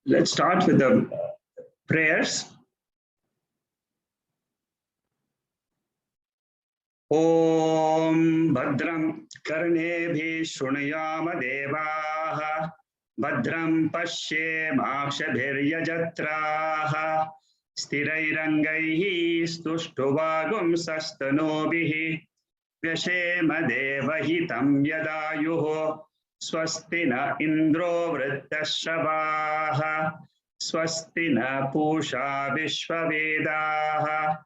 Let's start with the prayers. Om Bhadram Karnebhi Shrunayama Devaha Bhadram Pashe Makshabhiryajatraha Stirairangaihi Stuštuvagum Sastanobihi Vyashema Devahitam Yadayuho Swasti na Indro Vrittashravaha Swasti na Pusha Vishvavedaha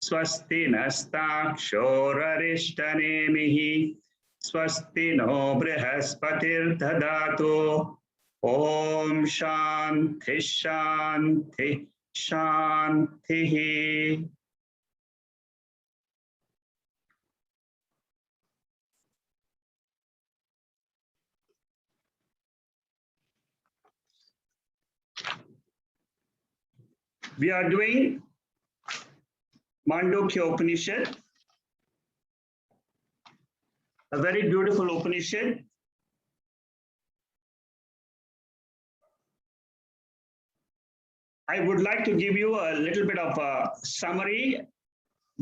Swasti nastakshorarishthanemihi Swasti no Brihaspati'r Dadatu Om Shanti Shanti Shanti. We are doing Mandukya Upanishad, a very beautiful Upanishad. I would like to give you a little bit of a summary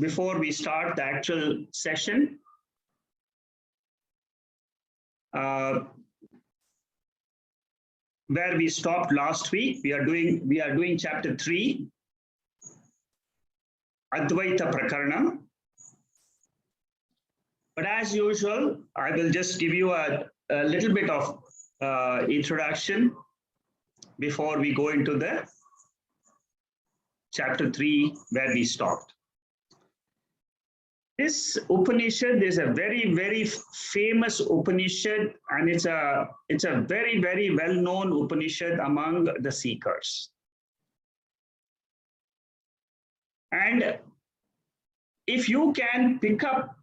before we start the actual session. Where we stopped last week, we are doing chapter 3, 3-Advaita Prakaranam. But as usual, I will just give you a little bit of introduction before we go into the chapter 3 where we stopped. This Upanishad is a very, very famous Upanishad, and it's a very, very well-known Upanishad among the seekers. And if you can pick up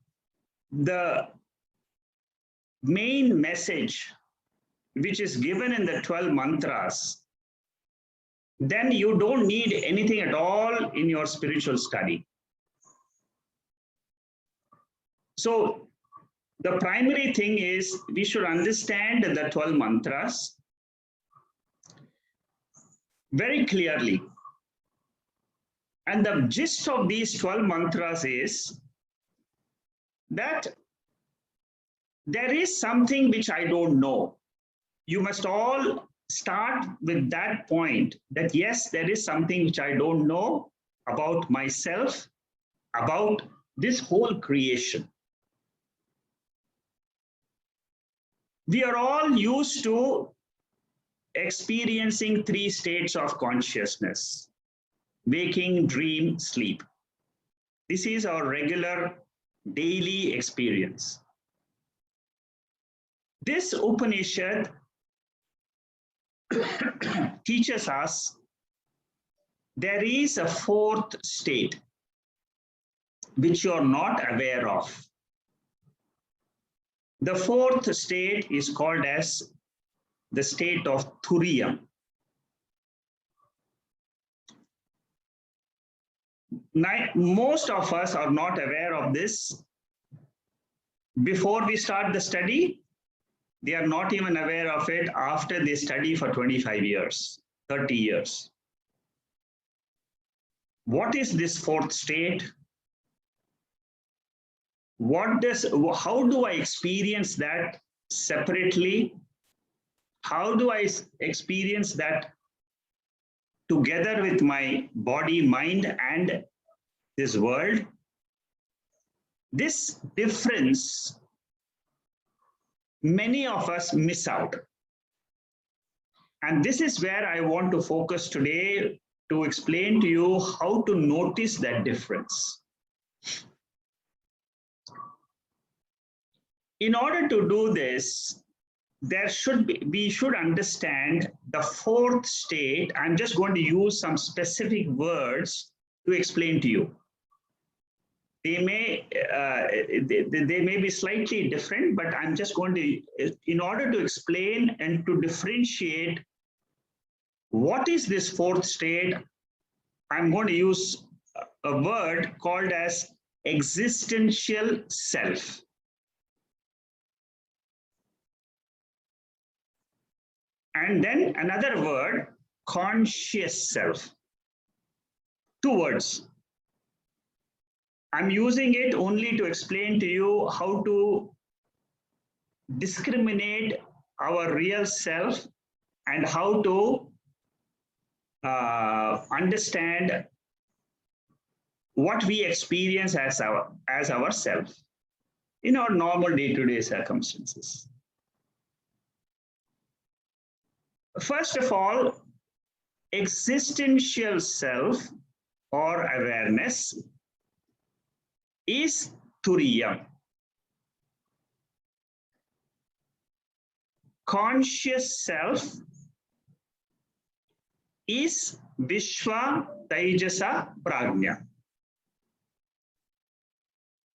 the main message which is given in the 12 mantras, then you don't need anything at all in your spiritual study. So the primary thing is we should understand the 12 mantras very clearly. And the gist of these 12 mantras is that there is something which I don't know. You must all start with that point, that yes, there is something which I don't know about myself, about this whole creation. We are all used to experiencing 3 states of consciousness: waking, dream, sleep. This is our regular daily experience. This Upanishad teaches us there is a 4th state which you are not aware of. The 4th state is called as the state of turiam. Most of us are not aware of this. Before we start the study, they are not even aware of it after they study for 25 years, 30 years. What is this 4th state? How do I experience that separately? How do I experience that together with my body, mind, and this world? This difference, many of us miss out. And this is where I want to focus today, to explain to you how to notice that difference. In order to do this, we should understand the 4th state. I'm just going to use some specific words to explain to you. They may be slightly different, but I'm just going to, in order to explain and to differentiate what is this 4th state, I'm going to use a word called as existential self. And then another word conscious self. Two words. I'm using it only to explain to you how to discriminate our real self and how to understand what we experience as ourself in our normal day-to-day circumstances. First of all, existential self or awareness is turiam. Conscious self is Vishwa Taijasa Prajna.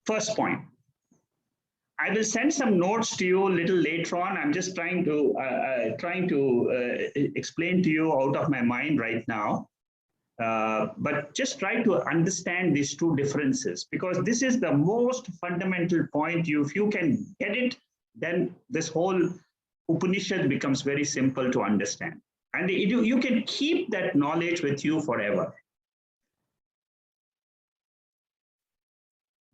First point. I will send some notes to you a little later on. I'm just trying to explain to you out of my mind right now. But just try to understand these two differences, because this is the most fundamental point. If you can get it, then this whole Upanishad becomes very simple to understand. And you can keep that knowledge with you forever.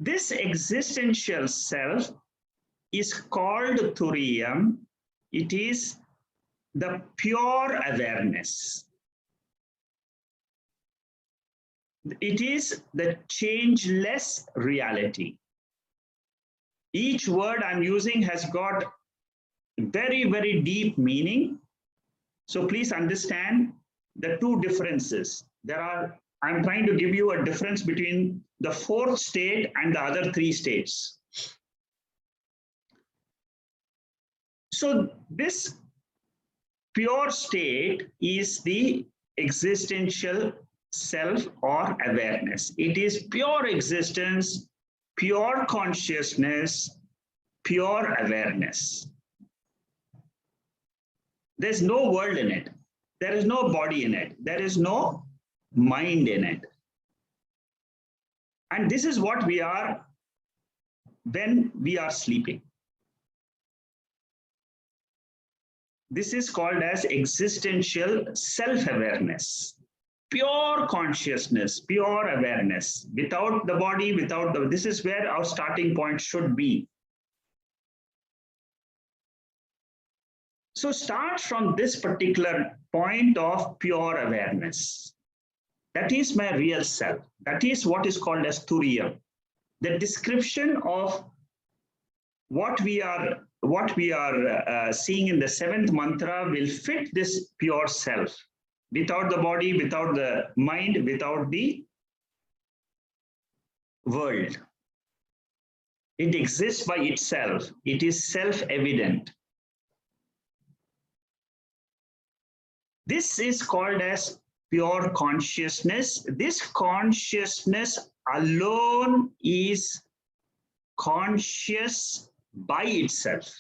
This existential self is called Turiam. It is the pure awareness. It is the changeless reality. Each word I'm using has got very, very deep meaning. So please understand the two differences. I'm trying to give you a difference between the fourth state and the other three states. So this pure state is the existential self or awareness. It is pure existence, pure consciousness, pure awareness. There's no world in it. There is no body in it. There is no mind in it. And this is what we are when we are sleeping. This is called as existential self-awareness. Pure consciousness, pure awareness, without the body, this is where our starting point should be. So start from this particular point of pure awareness. That is my real self. That is what is called as Turiya. The description of what we are seeing in the seventh mantra will fit this pure self. Without the body, without the mind, without the world. It exists by itself. It is self-evident. This is called as pure consciousness. This consciousness alone is conscious by itself.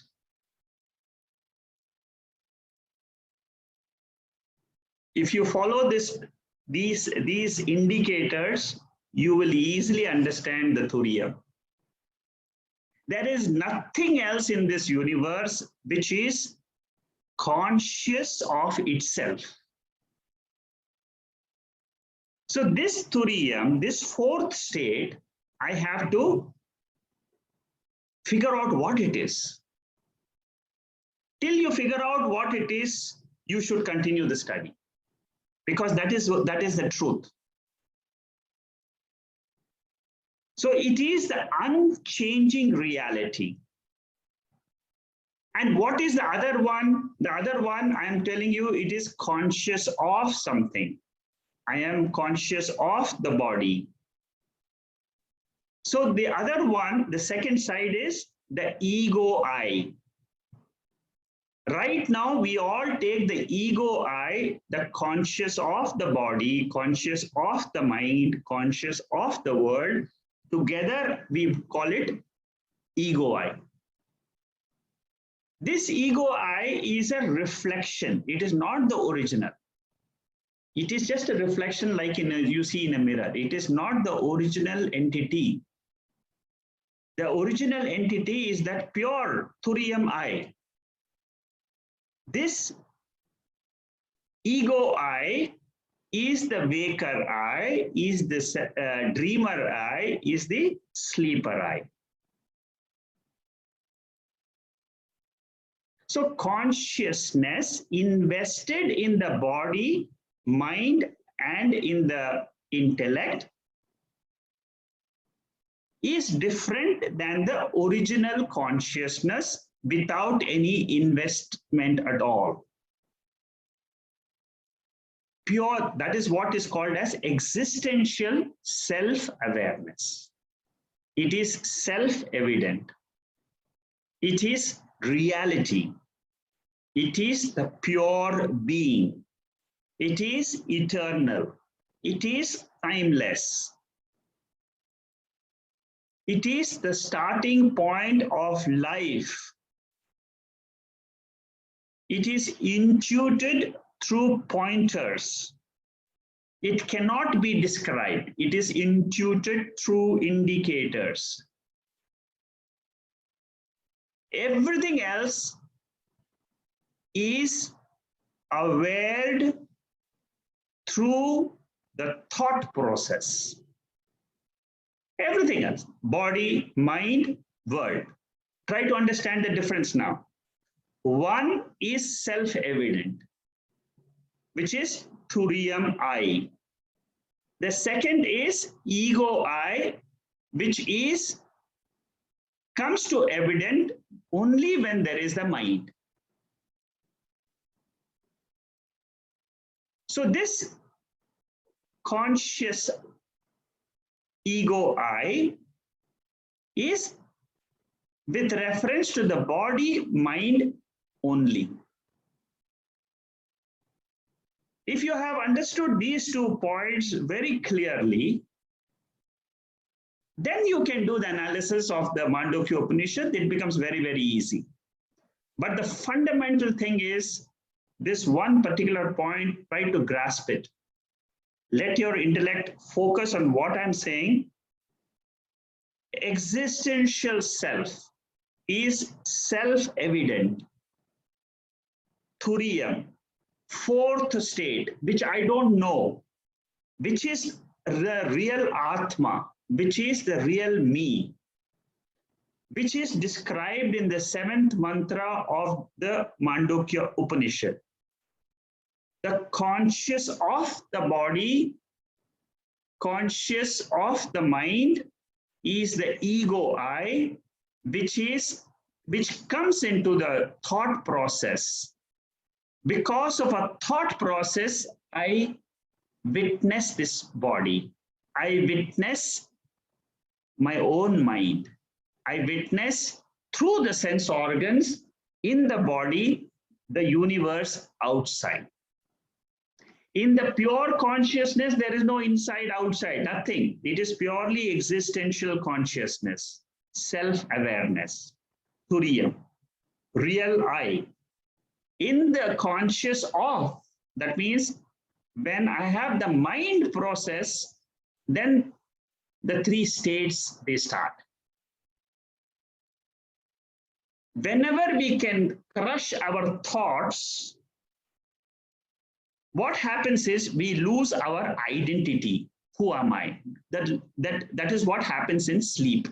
If you follow these indicators, you will easily understand the Turiya. There is nothing else in this universe which is conscious of itself. So this Turiyam, this fourth state, I have to figure out what it is. Till you figure out what it is, you should continue the study. Because that is the truth. So it is the unchanging reality. And what is the other one? The other one, I am telling you, it is conscious of something. I am conscious of the body. So the other one, the second side is the ego I. Right now, we all take the ego I, the conscious of the body, conscious of the mind, conscious of the world. Together, we call it ego I. This ego I is a reflection. It is not the original. It is just a reflection like you see in a mirror. It is not the original entity. The original entity is that pure Turiam I. This ego I is the waker I, is the dreamer I, is the sleeper I. So consciousness invested in the body, mind, and in the intellect is different than the original consciousness without any investment at all. Pure, that is what is called as existential self-awareness. It is self-evident. It is reality. It is the pure being. It is eternal. It is timeless. It is the starting point of life. It is intuited through pointers. It cannot be described. It is intuited through indicators. Everything else is aware through the thought process. Everything else, body, mind, world. Try to understand the difference now. One is self-evident, which is turiam I. The second is ego I, which is comes to evident only when there is the mind. So this conscious ego I is with reference to the body, mind only. If you have understood these 2 points very clearly, then you can do the analysis of the Mandukya Upanishad. It becomes very, very easy. But the fundamental thing is this one particular point, try to grasp it. Let your intellect focus on what I'm saying. Existential self is self-evident. Turiya, 4th state, which I don't know, which is the real atma, which is the real me, which is described in the 7th mantra of the Mandukya Upanishad. The conscious of the body, conscious of the mind is the ego I, which comes into the thought process. Because of a thought process, I witness this body. I witness my own mind. I witness through the sense organs in the body, the universe outside. In the pure consciousness, there is no inside, outside, nothing. It is purely existential consciousness, self-awareness, turiya, real I. In the conscious of, that means when I have the mind process, then the 3 states, they start. Whenever we can crush our thoughts, what happens is we lose our identity. Who am I? That is what happens in sleep.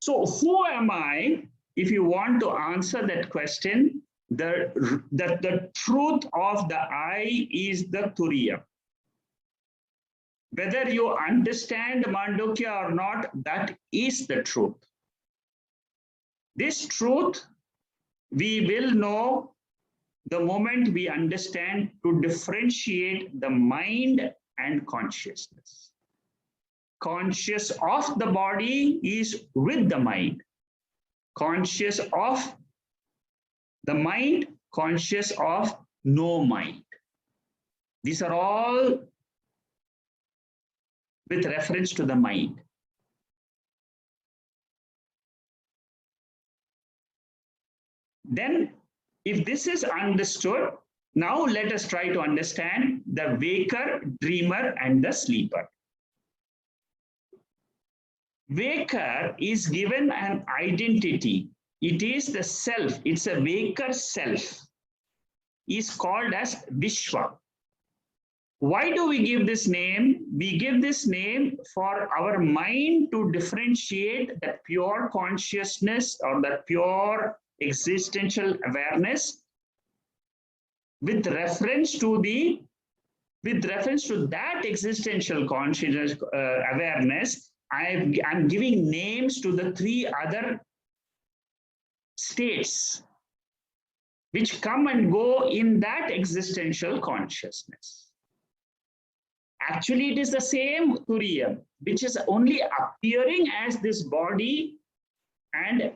So who am I? If you want to answer that question, the truth of the I is the Turiya. Whether you understand Mandukya or not, that is the truth. This truth we will know the moment we understand to differentiate the mind and consciousness. Conscious of the body is with the mind. Conscious of the mind, conscious of no mind. These are all with reference to the mind. Then, if this is understood, now let us try to understand the waker, dreamer, and the sleeper. Waker is given an identity. It is the self. It's a waker self. is called as Vishwa. Why do we give this name? We give this name for our mind to differentiate the pure consciousness or the pure existential awareness with reference to that existential consciousness awareness. I'm giving names to the three other states which come and go in that existential consciousness. Actually, it is the same turiam, which is only appearing as this body, and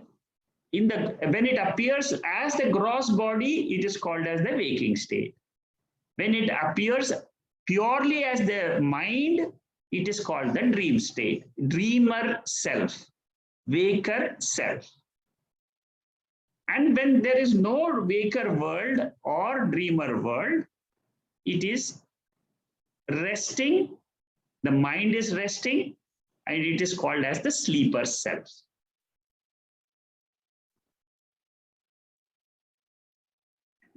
when it appears as the gross body, it is called as the waking state. When it appears purely as the mind, it is called the dream state, dreamer self, waker self. And when there is no waker world or dreamer world, it is resting, the mind is resting, and it is called as the sleeper self.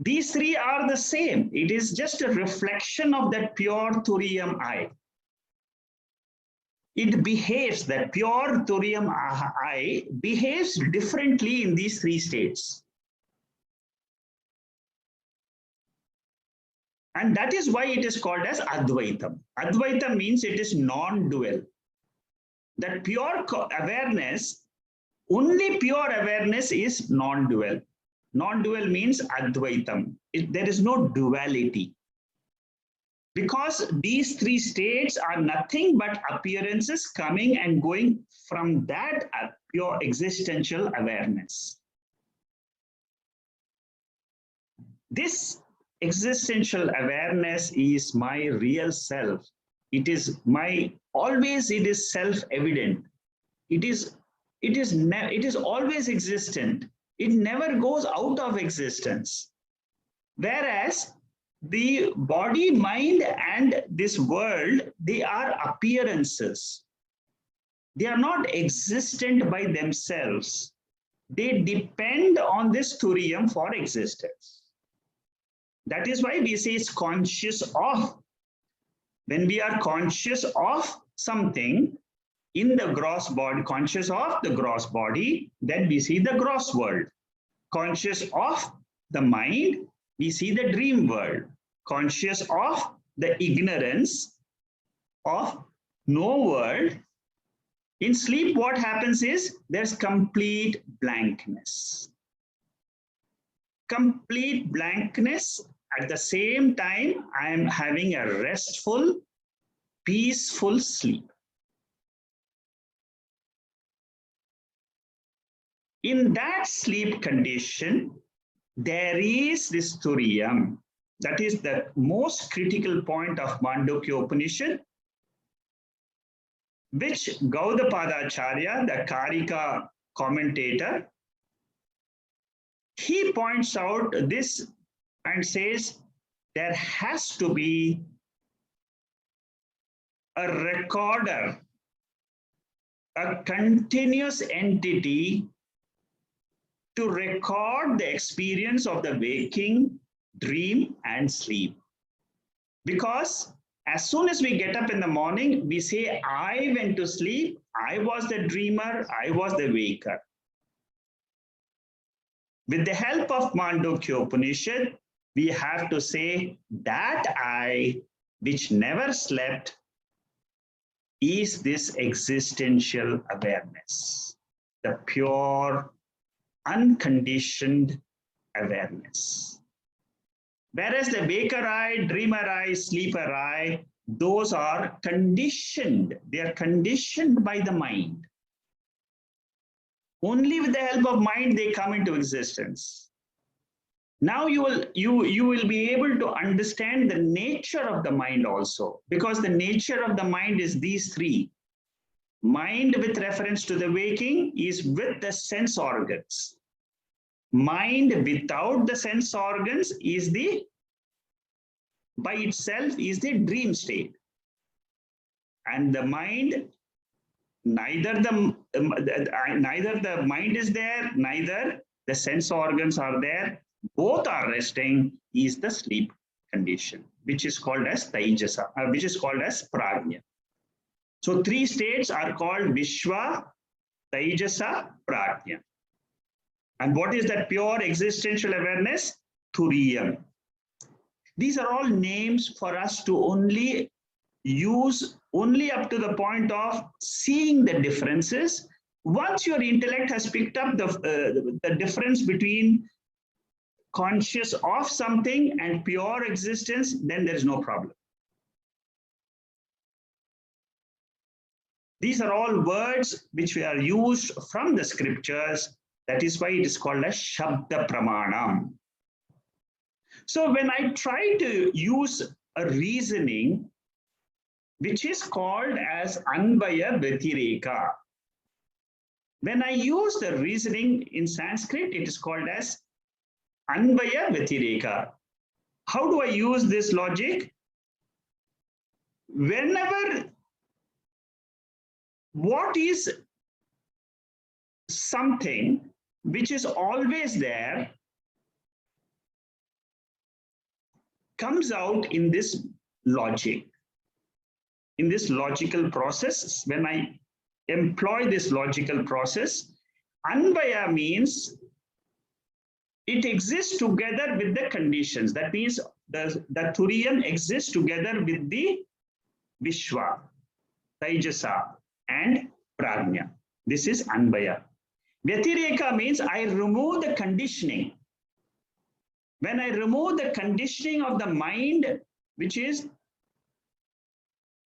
These three are the same. It is just a reflection of that pure turiam I. It behaves, that pure turiam I behaves differently in these three states. And that is why it is called as Advaitam. Advaita means it is non-dual. That pure awareness, only pure awareness is non-dual. Non-dual means Advaitam. There is no duality. Because these three states are nothing but appearances coming and going from that pure existential awareness. This existential awareness is my real self. It is always it is self-evident. It is always existent. It never goes out of existence. Whereas the body, mind, and this world, they are appearances. They are not existent by themselves. They depend on this turiam for existence. That is why we say it's conscious of. When we are conscious of something in the gross body, conscious of the gross body, then we see the gross world. Conscious of the mind, we see the dream world. Conscious of the ignorance of no world. In sleep, what happens is there's complete blankness. Complete blankness. At the same time, I am having a restful, peaceful sleep. In that sleep condition, there is this turiam. That is the most critical point of Mandukya Upanishad, which Gaudapadacharya, the Karika commentator, he points out this and says there has to be a recorder, a continuous entity to record the experience of the waking, dream, and sleep. Because as soon as we get up in the morning, we say, I went to sleep, I was the dreamer, I was the waker. With the help of Mandukya Upanishad, we have to say that I, which never slept, is this existential awareness, the pure, unconditioned awareness. Whereas the waker I, dreamer I, sleeper I, those are conditioned. They are conditioned by the mind. Only with the help of mind they come into existence. Now you will be able to understand the nature of the mind also, because the nature of the mind is these three. Mind with reference to the waking is with the sense organs. Mind without the sense organs is by itself is the dream state. And the mind, neither the mind is there, neither the sense organs are there. both are resting, is the sleep condition, which is called as taijasa, which is called as prajna. So three states are called Vishwa, Taijasa, Prajna. And what is that pure existential awareness? Turiam. These are all names for us to only use only up to the point of seeing the differences. Once your intellect has picked up the difference between conscious of something and pure existence, then there is no problem. These are all words which are used from the scriptures. That is why it is called as Shabda Pramanam. So when I try to use a reasoning which is called as Anvaya Vyatireka, when I use the reasoning in Sanskrit, it is called as Anvaya Vyatireka. How do I use this logic? Whenever what is something which is always there comes out in this logic, in this logical process. When I employ this logical process, Anvaya means it exists together with the conditions. That means the Turiam exists together with the Vishwa, Taijasa, and Prajna. This is Anvaya. Vyatireka means I remove the conditioning. When I remove the conditioning of the mind, which is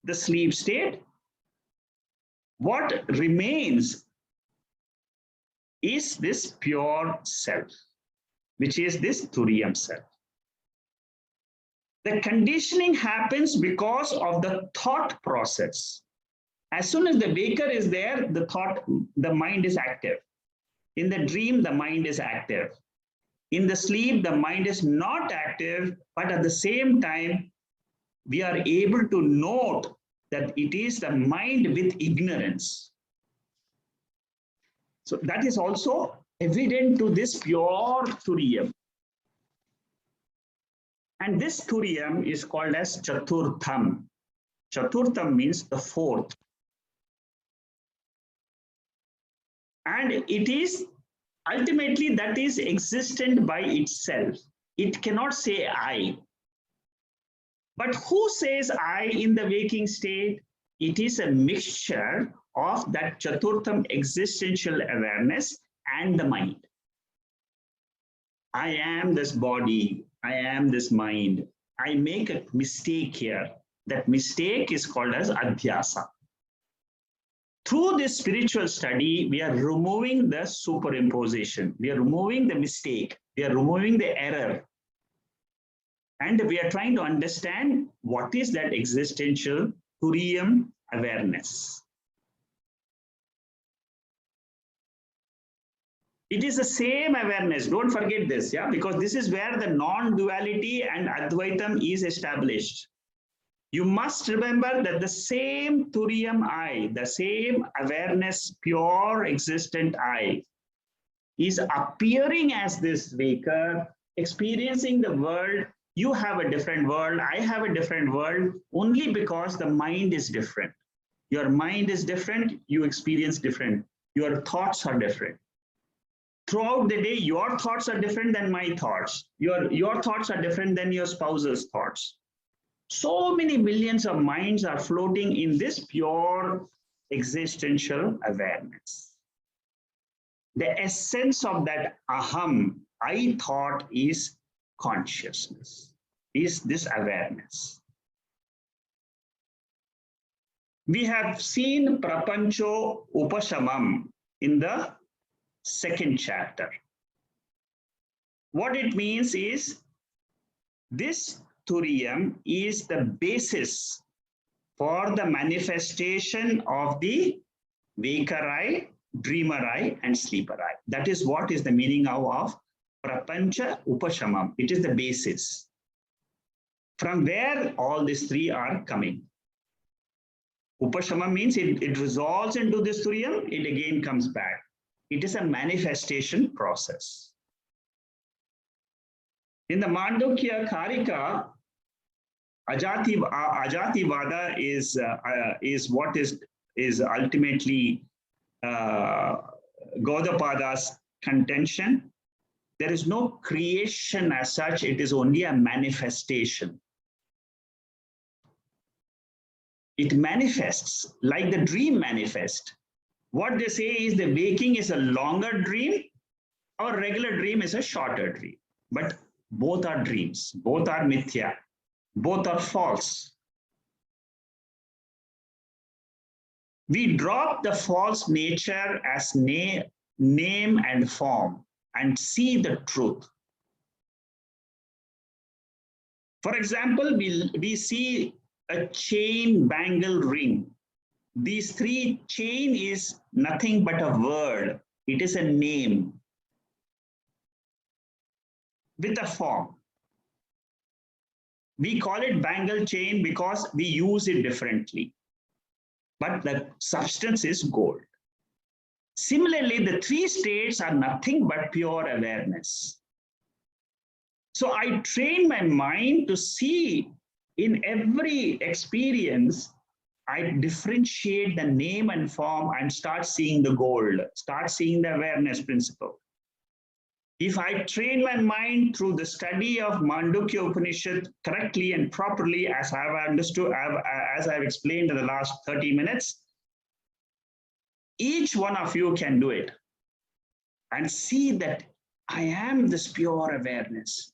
the sleep state, what remains is this pure self, which is this Turiam self. The conditioning happens because of the thought process. As soon as the waker is there, the mind is active. In the dream, the mind is active. In the sleep, the mind is not active, but at the same time, we are able to note that it is the mind with ignorance. So that is also evident to this pure Turiyam. And this Turiam is called as Chaturtham. Chaturtham means the fourth. And it is ultimately that is existent by itself. It cannot say I. But who says I in the waking state? It is a mixture of that Chaturtham existential awareness and the mind. I am this body. I am this mind. I make a mistake here. That mistake is called as adhyasa. Through this spiritual study, we are removing the superimposition. We are removing the mistake. We are removing the error. And we are trying to understand what is that existential Turiam awareness. It is the same awareness. Don't forget this, yeah, because this is where the non-duality and Advaitam is established. You must remember that the same Turiam I, the same awareness, pure existent I, is appearing as this waker, experiencing the world. You have a different world, I have a different world, only because the mind is different. Your mind is different, you experience different. Your thoughts are different. Throughout the day, your thoughts are different than my thoughts. Your thoughts are different than your spouse's thoughts. So many millions of minds are floating in this pure existential awareness. The essence of that aham, I thought, is consciousness, is this awareness. We have seen Prapancho Upashamam in the second chapter. What it means is this Turiam is the basis for the manifestation of the waker I, dreamer I, and sleeper I. That is what is the meaning of Prapancha Upashamam. It is the basis. From where all these three are coming. Upashamam means it resolves into this Turiam, it again comes back. It is a manifestation process. In the Mandukya Karika, Ajativada is what is ultimately Gaudapada's contention. There is no creation as such, it is only a manifestation. It manifests like the dream manifests. What they say is the waking is a longer dream, or regular dream is a shorter dream. But both are dreams, both are mithya, both are false. We drop the false nature as name and form and see the truth. For example, we see a chain, bangle, ring. These three, chain is nothing but a word. It is a name with a form. We call it bangle chain because we use it differently. But the substance is gold. Similarly, the three states are nothing but pure awareness. So I train my mind to see in every experience, I differentiate the name and form and start seeing the gold, start seeing the awareness principle. If I train my mind through the study of Mandukya Upanishad correctly and properly, as I have understood, as I've explained in the last 30 minutes, each one of you can do it and see that I am this pure awareness.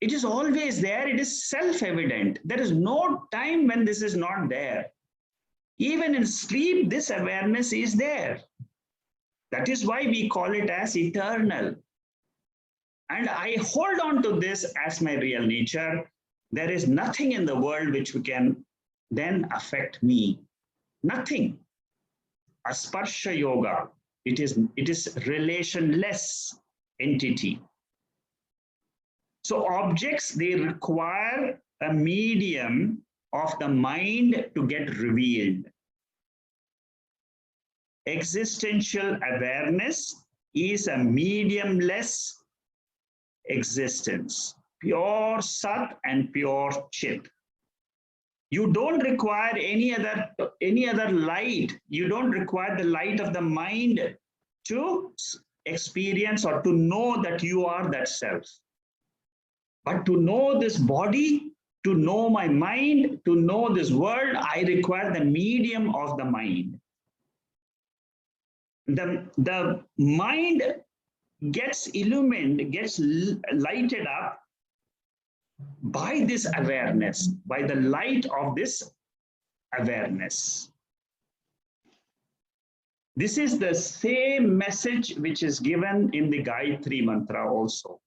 It is always there. It is self-evident. There is no time when this is not there. Even in sleep, this awareness is there. That is why we call it as eternal. And I hold on to this as my real nature. There is nothing in the world which can then affect me. Nothing. Asparsha yoga. It is relationless entity. So objects, they require a medium of the mind to get revealed. Existential awareness is a mediumless existence, pure Sat and pure Chit. You don't require any other light. You don't require the light of the mind to experience or to know that you are that self. But to know this body, to know my mind, to know this world, I require the medium of the mind. The mind gets illumined, gets lighted up by this awareness, by the light of this awareness. This is the same message which is given in the Gayatri mantra also.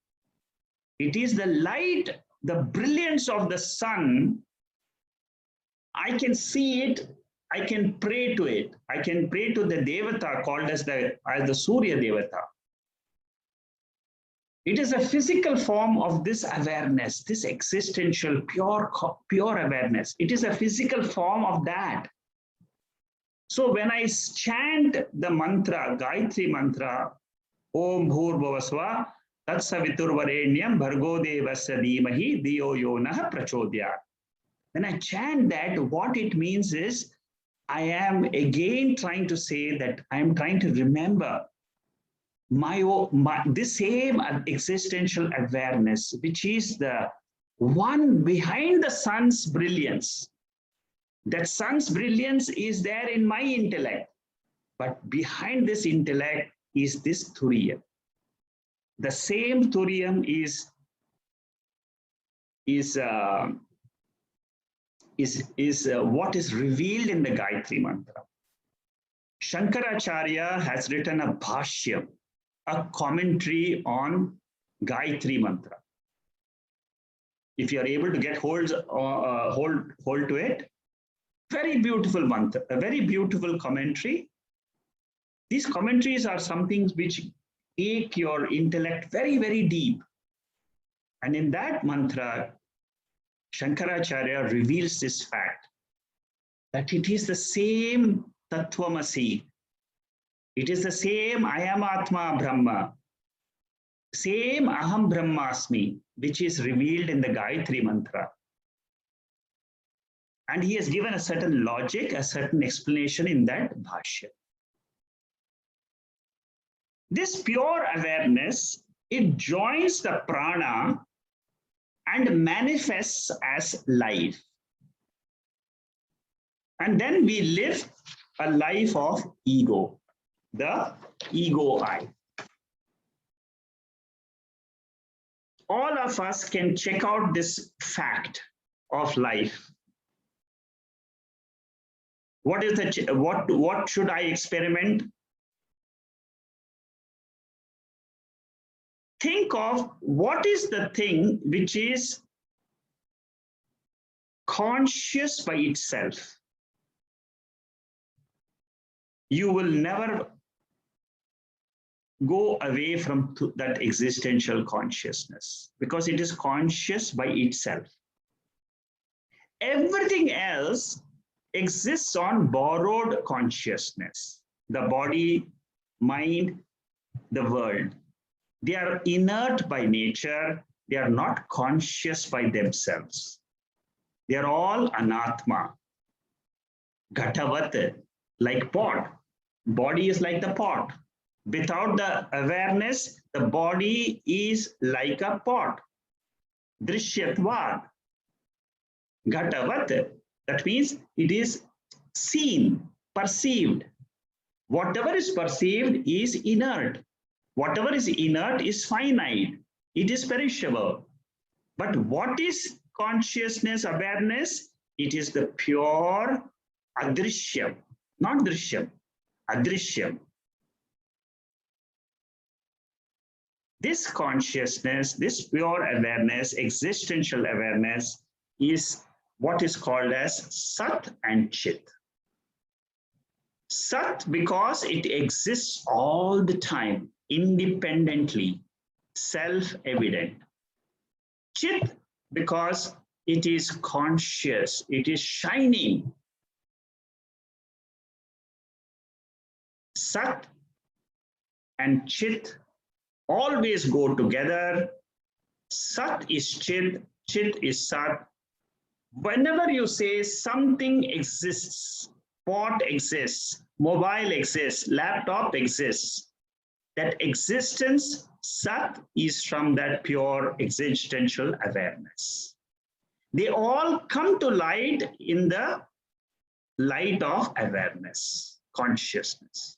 It is the light, the brilliance of the sun. I can see it, I can pray to it. I can pray to the Devata called as the Surya Devata. It is a physical form of this awareness, this existential, pure awareness. It is a physical form of that. So when I chant the mantra, Gayatri mantra, Om Bhur-Bhuvasva, Tat Savitur-Varenyam Bhargo Devasya Dhimahi Dhiyo Yonah Prachodhyat. When I chant that, what it means is, I am again trying to say that I am trying to remember this same existential awareness, which is the one behind the sun's brilliance. That sun's brilliance is there in my intellect, but behind this intellect is this Turiya. The same Turiam is what is revealed in the Gayatri mantra. Shankaracharya has written a bhashyam, a commentary on Gayatri mantra. If you are able to get hold to it, very beautiful mantra, a very beautiful commentary. These commentaries are something which take your intellect very, very deep. And in that mantra, Shankaracharya reveals this fact that it is the same Tattvamasi. It is the same I am Atma Brahma. Same Aham Brahmasmi, which is revealed in the Gayatri Mantra. And he has given a certain logic, a certain explanation in that bhashya. This pure awareness, it joins the prana and manifests as life. And then we live a life of ego, the ego I. All of us can check out this fact of life. What is the what should I experiment? Think of what is the thing which is conscious by itself. You will never go away from that existential consciousness because it is conscious by itself. Everything else exists on borrowed consciousness. The body, mind, the world. They are inert by nature. They are not conscious by themselves. They are all anatma. Ghatavat, like pot. Body is like the pot. Without the awareness, the body is like a pot. Drishyatvad. Ghatavat. That means it is seen, perceived. Whatever is perceived is inert. Whatever is inert is finite. It is perishable. But what is consciousness, awareness? It is the pure adrishyam, not drishyam, adrishyam. This consciousness, this pure awareness, existential awareness is what is called as Sat and Chit. Sat because it exists all the time, independently, self-evident. Chit because it is conscious, it is shining. Sat and Chit always go together. Sat is Chit, Chit is Sat. Whenever you say something exists, pot exists, mobile exists, laptop exists, that existence, Sat, is from that pure existential awareness. They all come to light in the light of awareness, consciousness.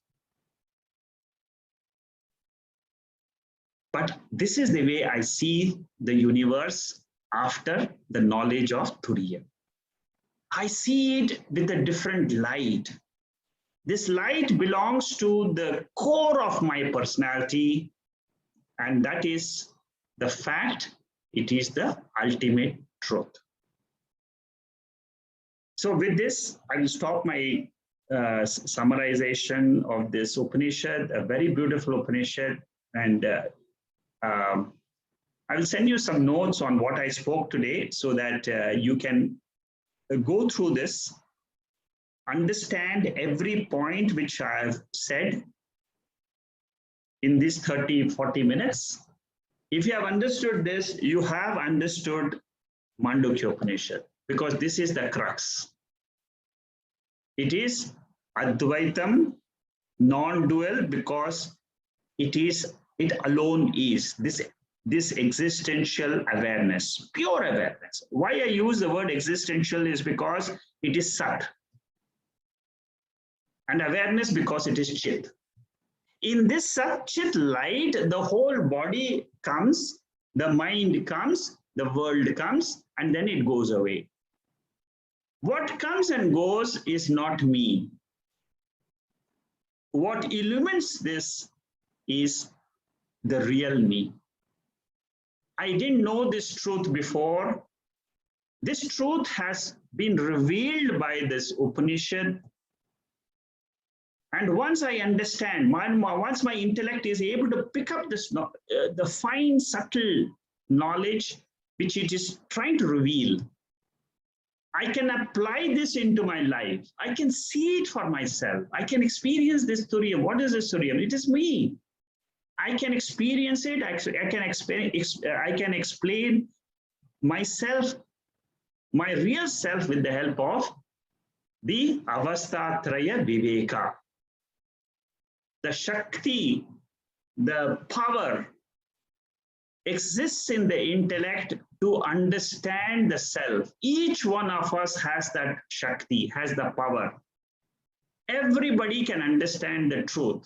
But this is the way I see the universe after the knowledge of Turiya. I see it with a different light. This light belongs to the core of my personality, and that is the fact, it is the ultimate truth. So with this, I will stop my summarization of this Upanishad, a very beautiful Upanishad, and I will send you some notes on what I spoke today so that you can go through this, understand every point which I have said in these 30-40 minutes. If you have understood this, you have understood Mandukya Upanishad, because this is the crux. It is Advaitam, non-dual, because it alone is this existential awareness, pure awareness. Why I use the word existential is because it is Sat. And awareness because it is Chit. In this Sat Chit light, the whole body comes, the mind comes, the world comes, and then it goes away. What comes and goes is not me. What illumines this is the real me. I didn't know this truth before. This truth has been revealed by this Upanishad. And once I understand, once my intellect is able to pick up this, the fine, subtle knowledge which it is trying to reveal, I can apply this into my life. I can see it for myself. I can experience this Turiam. What is this Turiam? It is me. I can experience it. I can explain myself, my real self, with the help of the avastatraya viveka. The Shakti, the power exists in the intellect to understand the self. Each one of us has that Shakti, has the power. Everybody can understand the truth.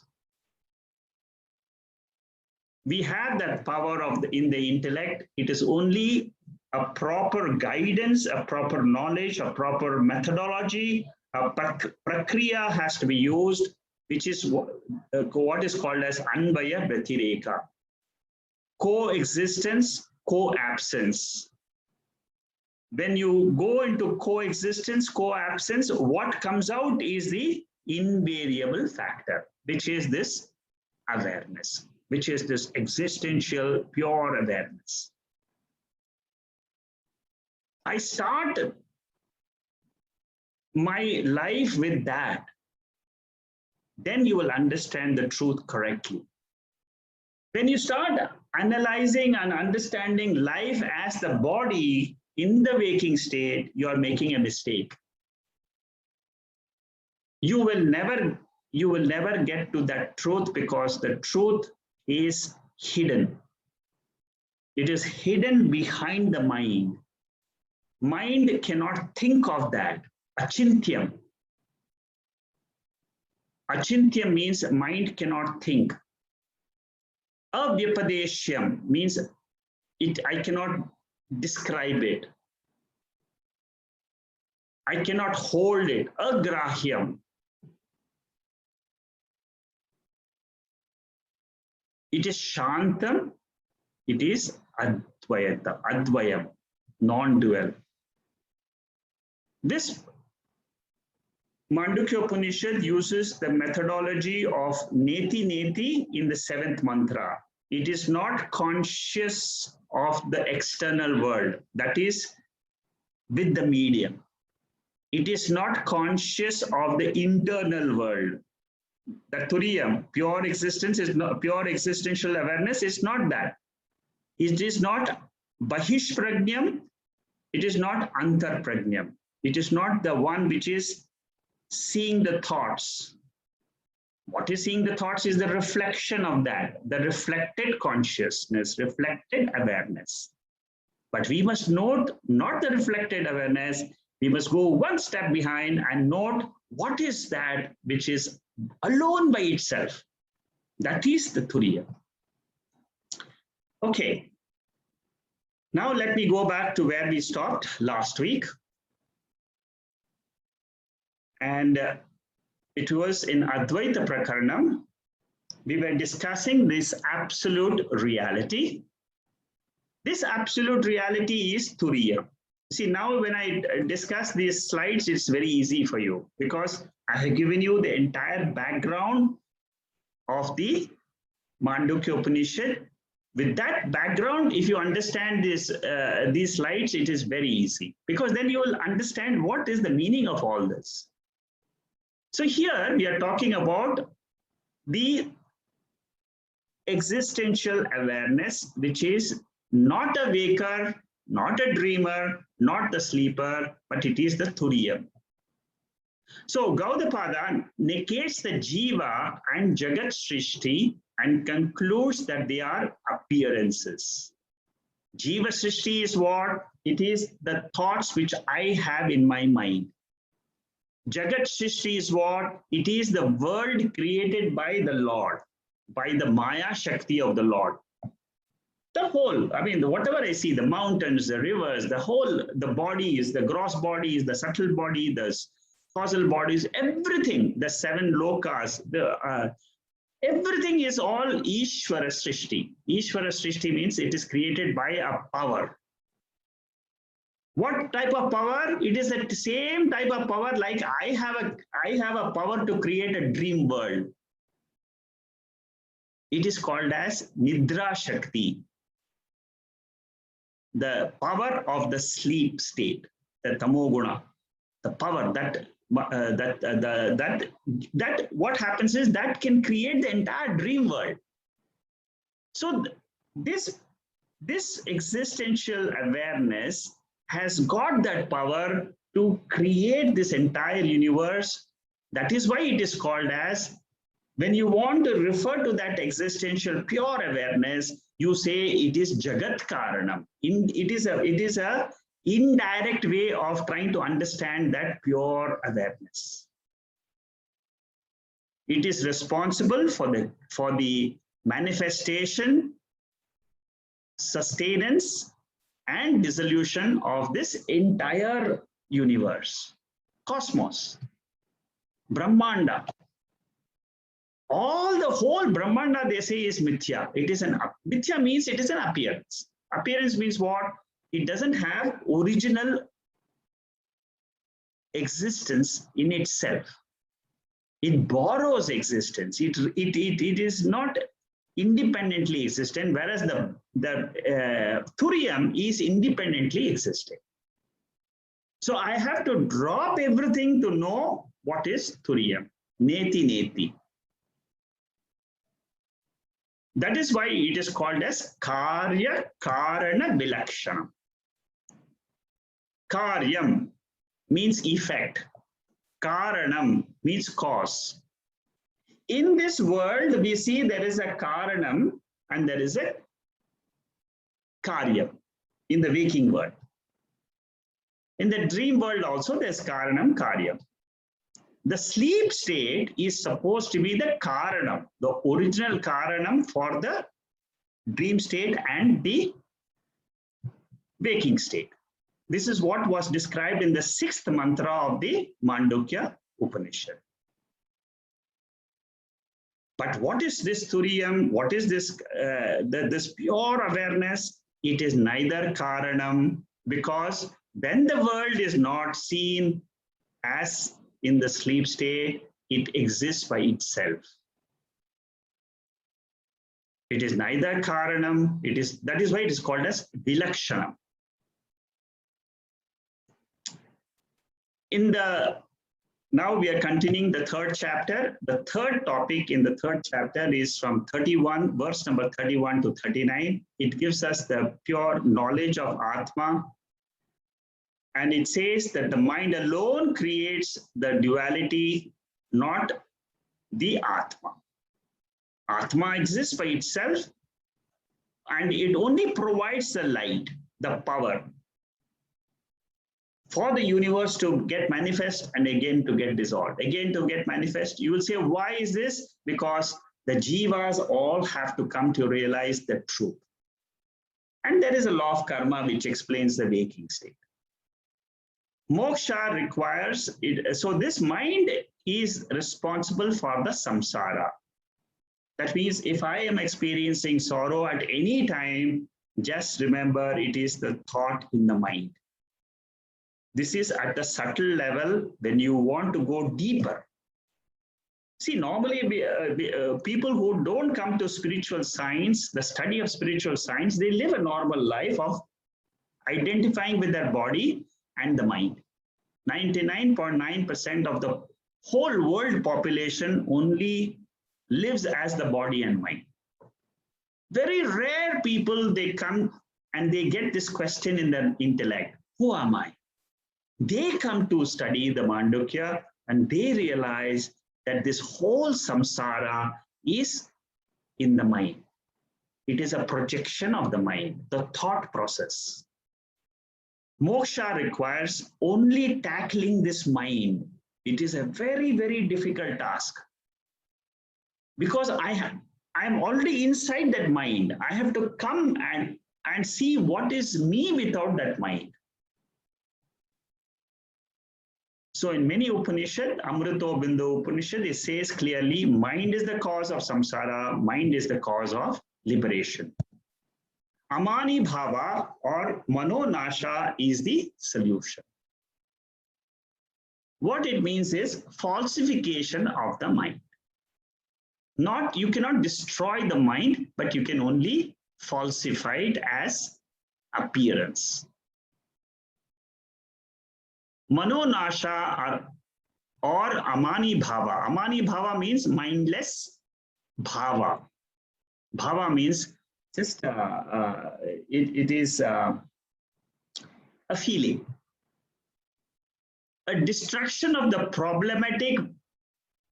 We have that power in the intellect. It is only a proper guidance, a proper knowledge, a proper methodology, a prakriya has to be used, which is what is called as anvaya vyatireka. Coexistence, co-absence. When you go into coexistence, co-absence, what comes out is the invariable factor, which is this awareness, which is this existential pure awareness. I start my life with that. Then you will understand the truth correctly. When you start analyzing and understanding life as the body in the waking state, you are making a mistake. You will never get to that truth, because the truth is hidden. It is hidden behind the mind. Mind cannot think of that. Achintyam. Achintyam means mind cannot think. Avyapadeshyam means I cannot describe it. I cannot hold it. Agrahyam. It is Shantam. It is Advaita, Advayam, non-dual. This Mandukya Upanishad uses the methodology of Neti Neti in the 7th mantra. It is not conscious of the external world, that is with the medium. It is not conscious of the internal world. The Turiam, pure existence, is not pure existential awareness, is not that. It is not Bahish Prajnam, it is not Antar Prajnam. It is not the one which is seeing the thoughts. What is seeing the thoughts is the reflection of that, the reflected consciousness, reflected awareness. But we must note not the reflected awareness, we must go one step behind and note what is that which is alone by itself. That is the Turiya. Okay. Now let me go back to where we stopped last week. And it was in Advaita Prakaranam. We were discussing this absolute reality. This absolute reality is Turiya. See, now when I discuss these slides, it's very easy for you, because I have given you the entire background of the Mandukya Upanishad. With that background, if you understand these slides, it is very easy, because then you will understand what is the meaning of all this. So here we are talking about the existential awareness, which is not a waker, not a dreamer, not the sleeper, but it is the Turiya. So Gaudapada negates the Jiva and Jagat Srishti and concludes that they are appearances. Jiva Srishti is what? It is the thoughts which I have in my mind. Jagat Srishti is what? It is the world created by the Lord, by the Maya Shakti of the Lord. The whole, I mean, whatever I see, the mountains, the rivers, the whole, the bodies, the gross bodies, the subtle body, the causal bodies, everything, the 7 lokas, everything is all Ishvara Srishti. Ishvara Srishti means it is created by a power. What type of power? It is the same type of power like I have a power to create a dream world. It is called as Nidra Shakti. The power of the sleep state, the tamoguna, the power that what happens is that can create the entire dream world. So this existential awareness has got that power to create this entire universe. That is why it is called as, when you want to refer to that existential pure awareness, you say it is Jagat Karanam. It is a indirect way of trying to understand that pure awareness. It is responsible for the manifestation, sustenance, and dissolution of this entire universe, cosmos, Brahmanda. All the whole Brahmanda, they say, is mithya. Mithya means it is an appearance. Appearance means what? It doesn't have original existence in itself. It borrows existence. It is not independently existent, whereas the turiam is independently existing. So I have to drop everything to know what is turiam, neti neti. That is why it is called as karya karana vilakshanam. Karyam means effect. Karanam means cause. In this world, we see there is a karanam and there is a karyam in the waking world. In the dream world also, there's karanam, karyam. The sleep state is supposed to be the karanam, the original karanam for the dream state and the waking state. This is what was described in the 6th mantra of the Mandukya Upanishad. But what is this turiam? What is this, this pure awareness? It is neither karanam, because when the world is not seen as in the sleep state, it exists by itself. It is neither karanam, that is why it is called as vilakshanam. Now we are continuing the 3rd chapter. The 3rd topic in the 3rd chapter is from 31, verse number 31 to 39. It gives us the pure knowledge of Atma. And it says that the mind alone creates the duality, not the Atma. Atma exists by itself, and it only provides the light, the power, for the universe to get manifest and again to get dissolved, again to get manifest. You will say, why is this? Because the jivas all have to come to realize the truth. And there is a law of karma which explains the waking state. Moksha requires it. So this mind is responsible for the samsara. That means if I am experiencing sorrow at any time, just remember it is the thought in the mind. This is at the subtle level. When you want to go deeper, see, normally people who don't come to spiritual science, the study of spiritual science, they live a normal life of identifying with their body and the mind. 99.9% of the whole world population only lives as the body and mind. Very rare people, they come and they get this question in their intellect: who am I? They come to study the Mandukya and they realize that this whole samsara is in the mind. It is a projection of the mind, the thought process. Moksha requires only tackling this mind. It is a very, very difficult task, because I'm already inside that mind. I have to come and see what is me without that mind. So in many Upanishad, Amrito Bindu Upanishad, it says clearly, mind is the cause of samsara, mind is the cause of liberation. Amani bhava or manonasha is the solution. What it means is falsification of the mind. You cannot destroy the mind, but you can only falsify it as appearance. Manonasha or amani bhava. Amani bhava means mindless bhava. Bhava means Just it is a feeling, a destruction of the problematic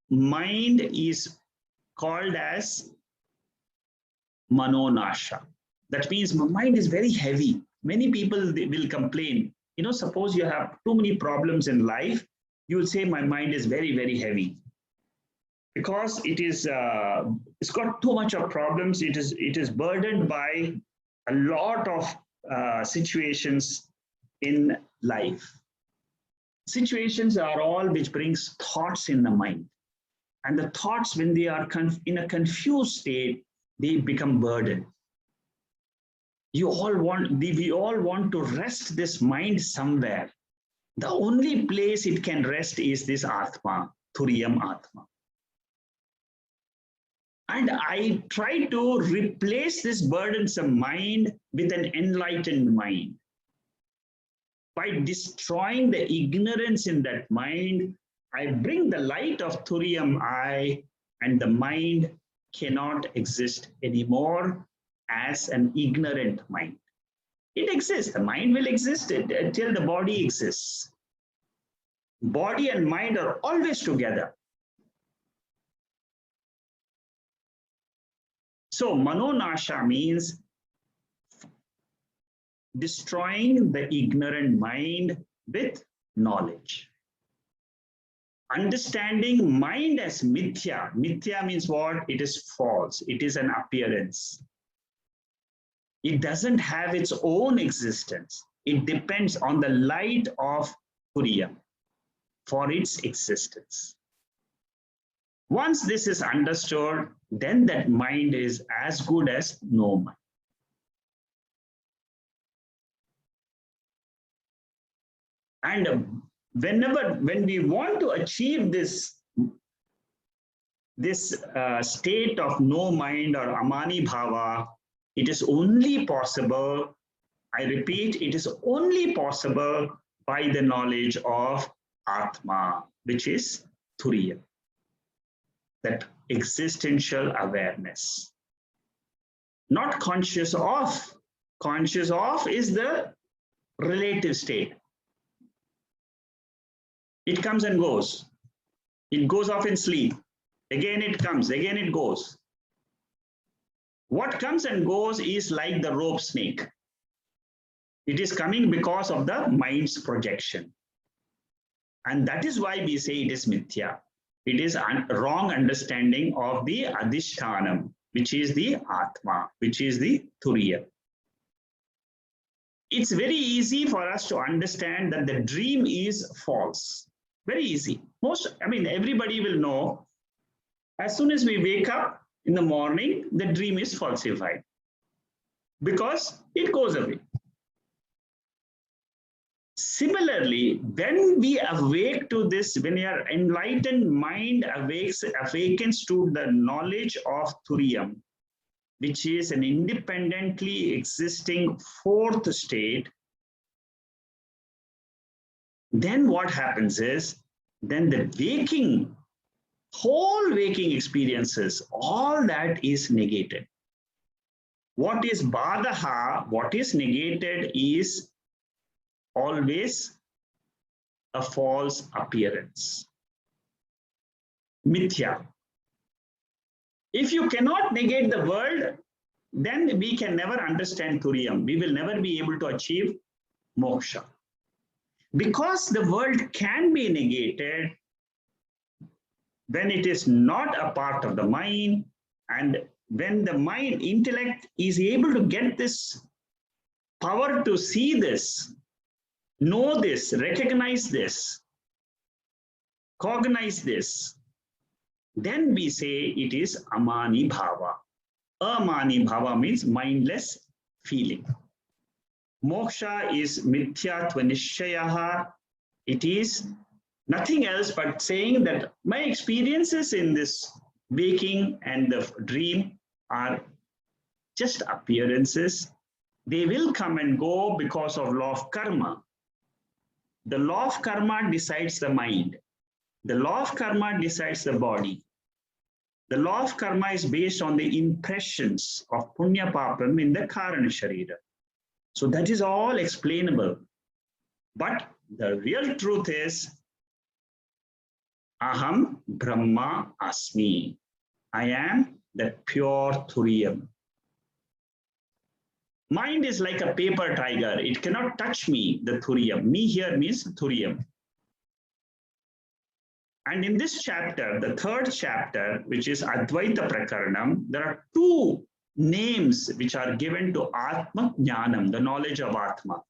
mind is called as manonasha. That means my mind is very heavy. Many people will complain. You know, suppose you have too many problems in life, you will say my mind is very, very heavy. Because it's got too much of problems. It is burdened by a lot of situations in life. Situations are all which brings thoughts in the mind, and the thoughts, when they are in a confused state, they become burden. We all want to rest this mind somewhere. The only place it can rest is this atma, turiam atma. And I try to replace this burdensome mind with an enlightened mind. By destroying the ignorance in that mind, I bring the light of turiam I, and the mind cannot exist anymore as an ignorant mind. It exists. The mind will exist until the body exists. Body and mind are always together. So manonasha means destroying the ignorant mind with knowledge. Understanding mind as mithya. Mithya means what? It is false. It is an appearance. It doesn't have its own existence. It depends on the light of Turiya for its existence. Once this is understood, then that mind is as good as no mind. And when we want to achieve this state of no mind or amani bhava, it is only possible, I repeat, it is only possible by the knowledge of Atma, which is Turiya, that existential awareness. Not conscious of. Conscious of is the relative state. It comes and goes. It goes off in sleep. Again it comes, again it goes. What comes and goes is like the rope snake. It is coming because of the mind's projection. And that is why we say it is mithya. It is a wrong understanding of the adhishtanam, which is the atma, which is the turiya. It's very easy for us to understand that the dream is false. Very easy. Everybody will know. As soon as we wake up in the morning, the dream is falsified because it goes away. Similarly, when we awake to this, when your enlightened mind awakens to the knowledge of Turiam, which is an independently existing fourth state, then what happens is, then the whole waking experiences, all that is negated. What is badaha, what is negated is always a false appearance. Mithya. If you cannot negate the world, then we can never understand Turiam. We will never be able to achieve Moksha. Because the world can be negated when it is not a part of the mind, and when the mind, intellect is able to get this power to see this, know this, recognize this, cognize this, then we say it is amani bhava. Amani bhava means mindless feeling. Moksha is mithyatva nishayaha. It is nothing else but saying that my experiences in this waking and the dream are just appearances. They will come and go because of law of karma. The law of karma decides the mind. The law of karma decides the body. The law of karma is based on the impressions of punya papam in the karana sharira. So that is all explainable. But the real truth is, aham brahma asmi. I am that pure turiam. Mind is like a paper tiger. It cannot touch me, the turiam. Me here means turiam. And in this chapter, the third chapter, which is Advaita Prakaranam, there are two names which are given to Atma Jnanam, the knowledge of Atma.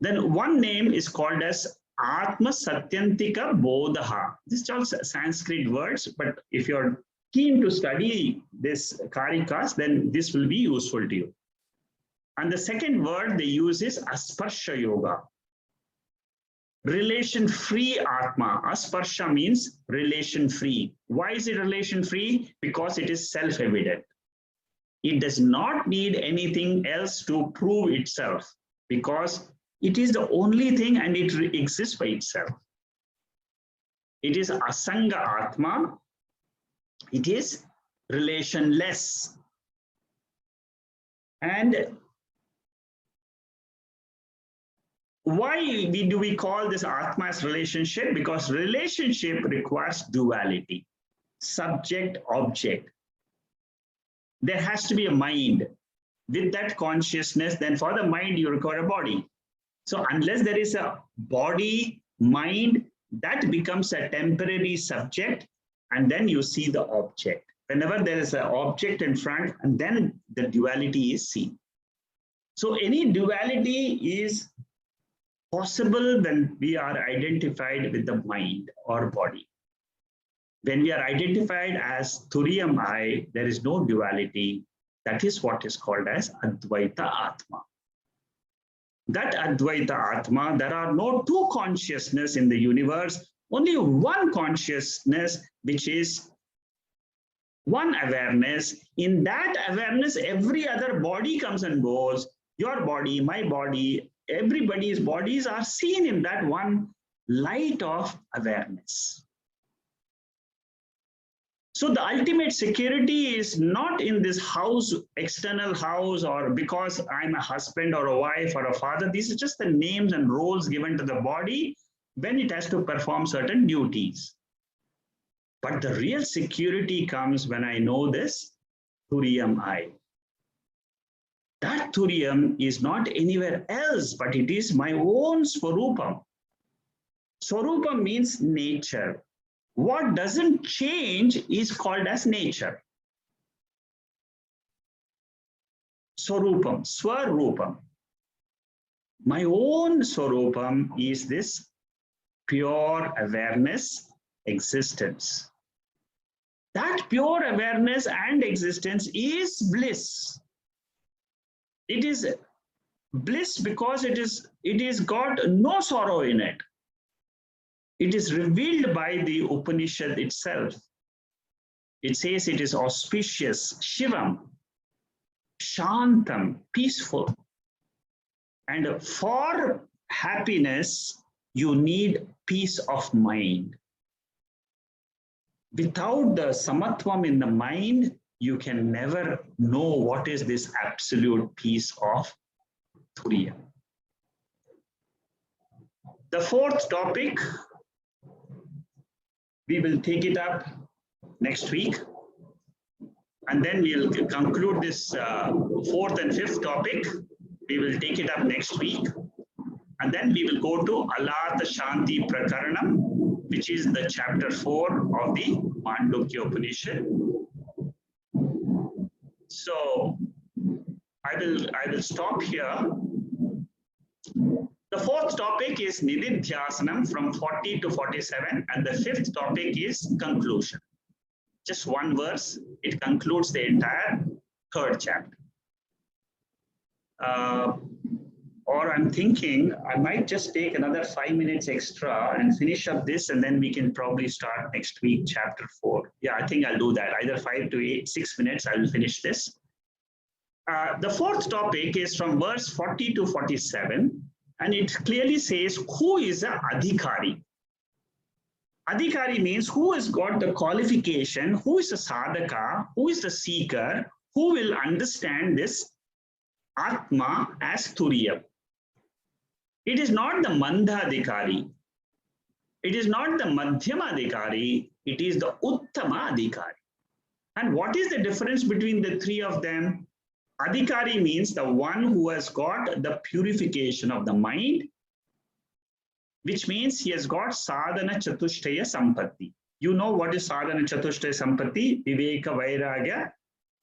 Then one name is called as Atma Satyantika Bodha. These are all Sanskrit words, but if you're keen to study this karikas, then this will be useful to you. And the second word they use is Asparsha Yoga. Relation-free Atma. Asparsha means relation-free. Why is it relation-free? Because it is self-evident. It does not need anything else to prove itself, because it is the only thing and it exists by itself. It is Asanga Atma. It is relationless. And why do we call this Atma as relationship? Because relationship requires duality, subject, object. There has to be a mind. With that consciousness, then for the mind, you require a body. So unless there is a body, mind, that becomes a temporary subject, and then you see the object. Whenever there is an object in front, and then the duality is seen. So any duality is possible when we are identified with the mind or body. When we are identified as Turiam I, there is no duality. That is what is called as Advaita Atma. That Advaita Atma, there are no two consciousness in the universe, only one consciousness, which is one awareness. In that awareness, every other body comes and goes. Your body, my body, everybody's bodies are seen in that one light of awareness. So the ultimate security is not in this house, external house, or because I'm a husband or a wife or a father. These are just the names and roles given to the body when it has to perform certain duties. But the real security comes when I know this Turiam I. That Turiam is not anywhere else, but it is my own Swarupam. Swarupam means nature. What doesn't change is called as nature. Swarupam, Swarupam. My own Swarupam is this pure awareness, existence. That pure awareness and existence is bliss. It is bliss because it is got no sorrow in it. It is revealed by the Upanishad itself. It says it is auspicious, Shivam, Shantam, peaceful. And for happiness, you need peace of mind. Without the samatvam in the mind, you can never know what is this absolute peace of Turiya. The fourth topic, we will take it up next week, and then we'll conclude this fourth and fifth topic. We will take it up next week, and then we will go to Alata Shanti Prakaranam, which is the chapter 4 of the Mandukya Upanishad. So I will stop here. The fourth topic is Nididhyasanam from 40 to 47, and the fifth topic is conclusion. Just one verse, it concludes the entire third chapter. Or I'm thinking I might just take another 5 minutes extra and finish up this, and then we can probably start next week, chapter 4. Yeah, I think I'll do that. Either 5 to 6 minutes, I will finish this. The fourth topic is from verse 40 to 47. And it clearly says, who is a adhikari? Adhikari means who has got the qualification, who is the sadhaka, who is the seeker, who will understand this atma as turiya. It is not the mandhadhikari. It is not the madhyama adhikari. It is the uttama adhikari. And what is the difference between the three of them? Adhikari means the one who has got the purification of the mind, which means he has got sadhana chatushtaya sampatti. You know what is sadhana chatushtaya sampatti? Viveka vairagya,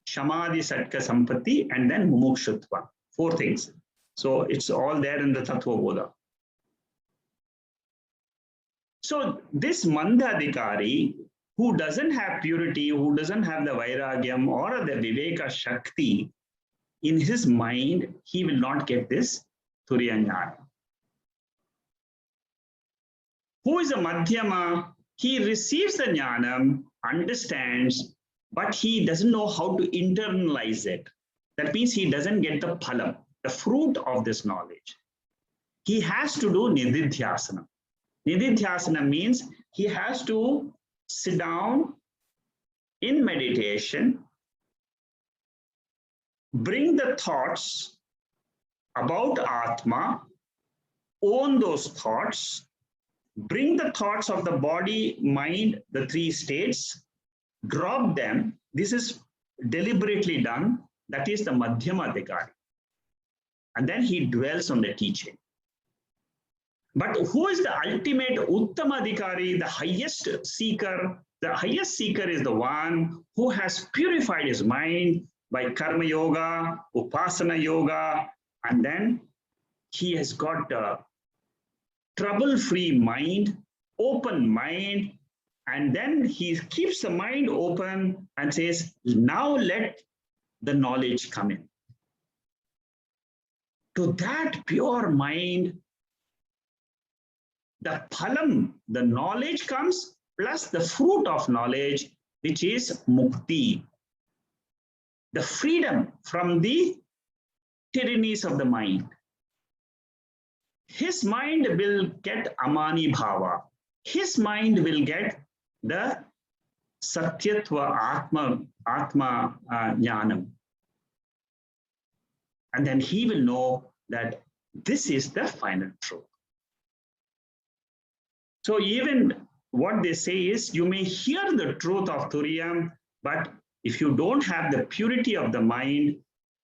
samadhi satka sampatti, and then mumukshutva. 4 things. So it's all there in the Tattva Bodha. So this mandhadhikari, who doesn't have purity, who doesn't have the vairagyam or the viveka shakti in his mind, he will not get this turiya jnana. Who is a madhyama? He receives the jnanam, understands, but he doesn't know how to internalize it. That means he doesn't get the phalam, the fruit of this knowledge. He has to do nididhyasana. Nididhyasana means he has to sit down in meditation, bring the thoughts about Atma, own those thoughts, bring the thoughts of the body, mind, the 3 states, drop them. This is deliberately done. That is the Madhyama Adhikari. And then he dwells on the teaching. But who is the ultimate Uttama Adhikari, the highest seeker? The highest seeker is the one who has purified his mind by Karma Yoga, Upasana Yoga, and then he has got a trouble-free mind, open mind, and then he keeps the mind open and says, now let the knowledge come in. To that pure mind, the phalam, the knowledge comes, plus the fruit of knowledge, which is mukti, the freedom from the tyrannies of the mind. His mind will get amani bhava. His mind will get the satyatva atma jnanam. And then he will know that this is the final truth. So even what they say is, you may hear the truth of Turiam, but if you don't have the purity of the mind,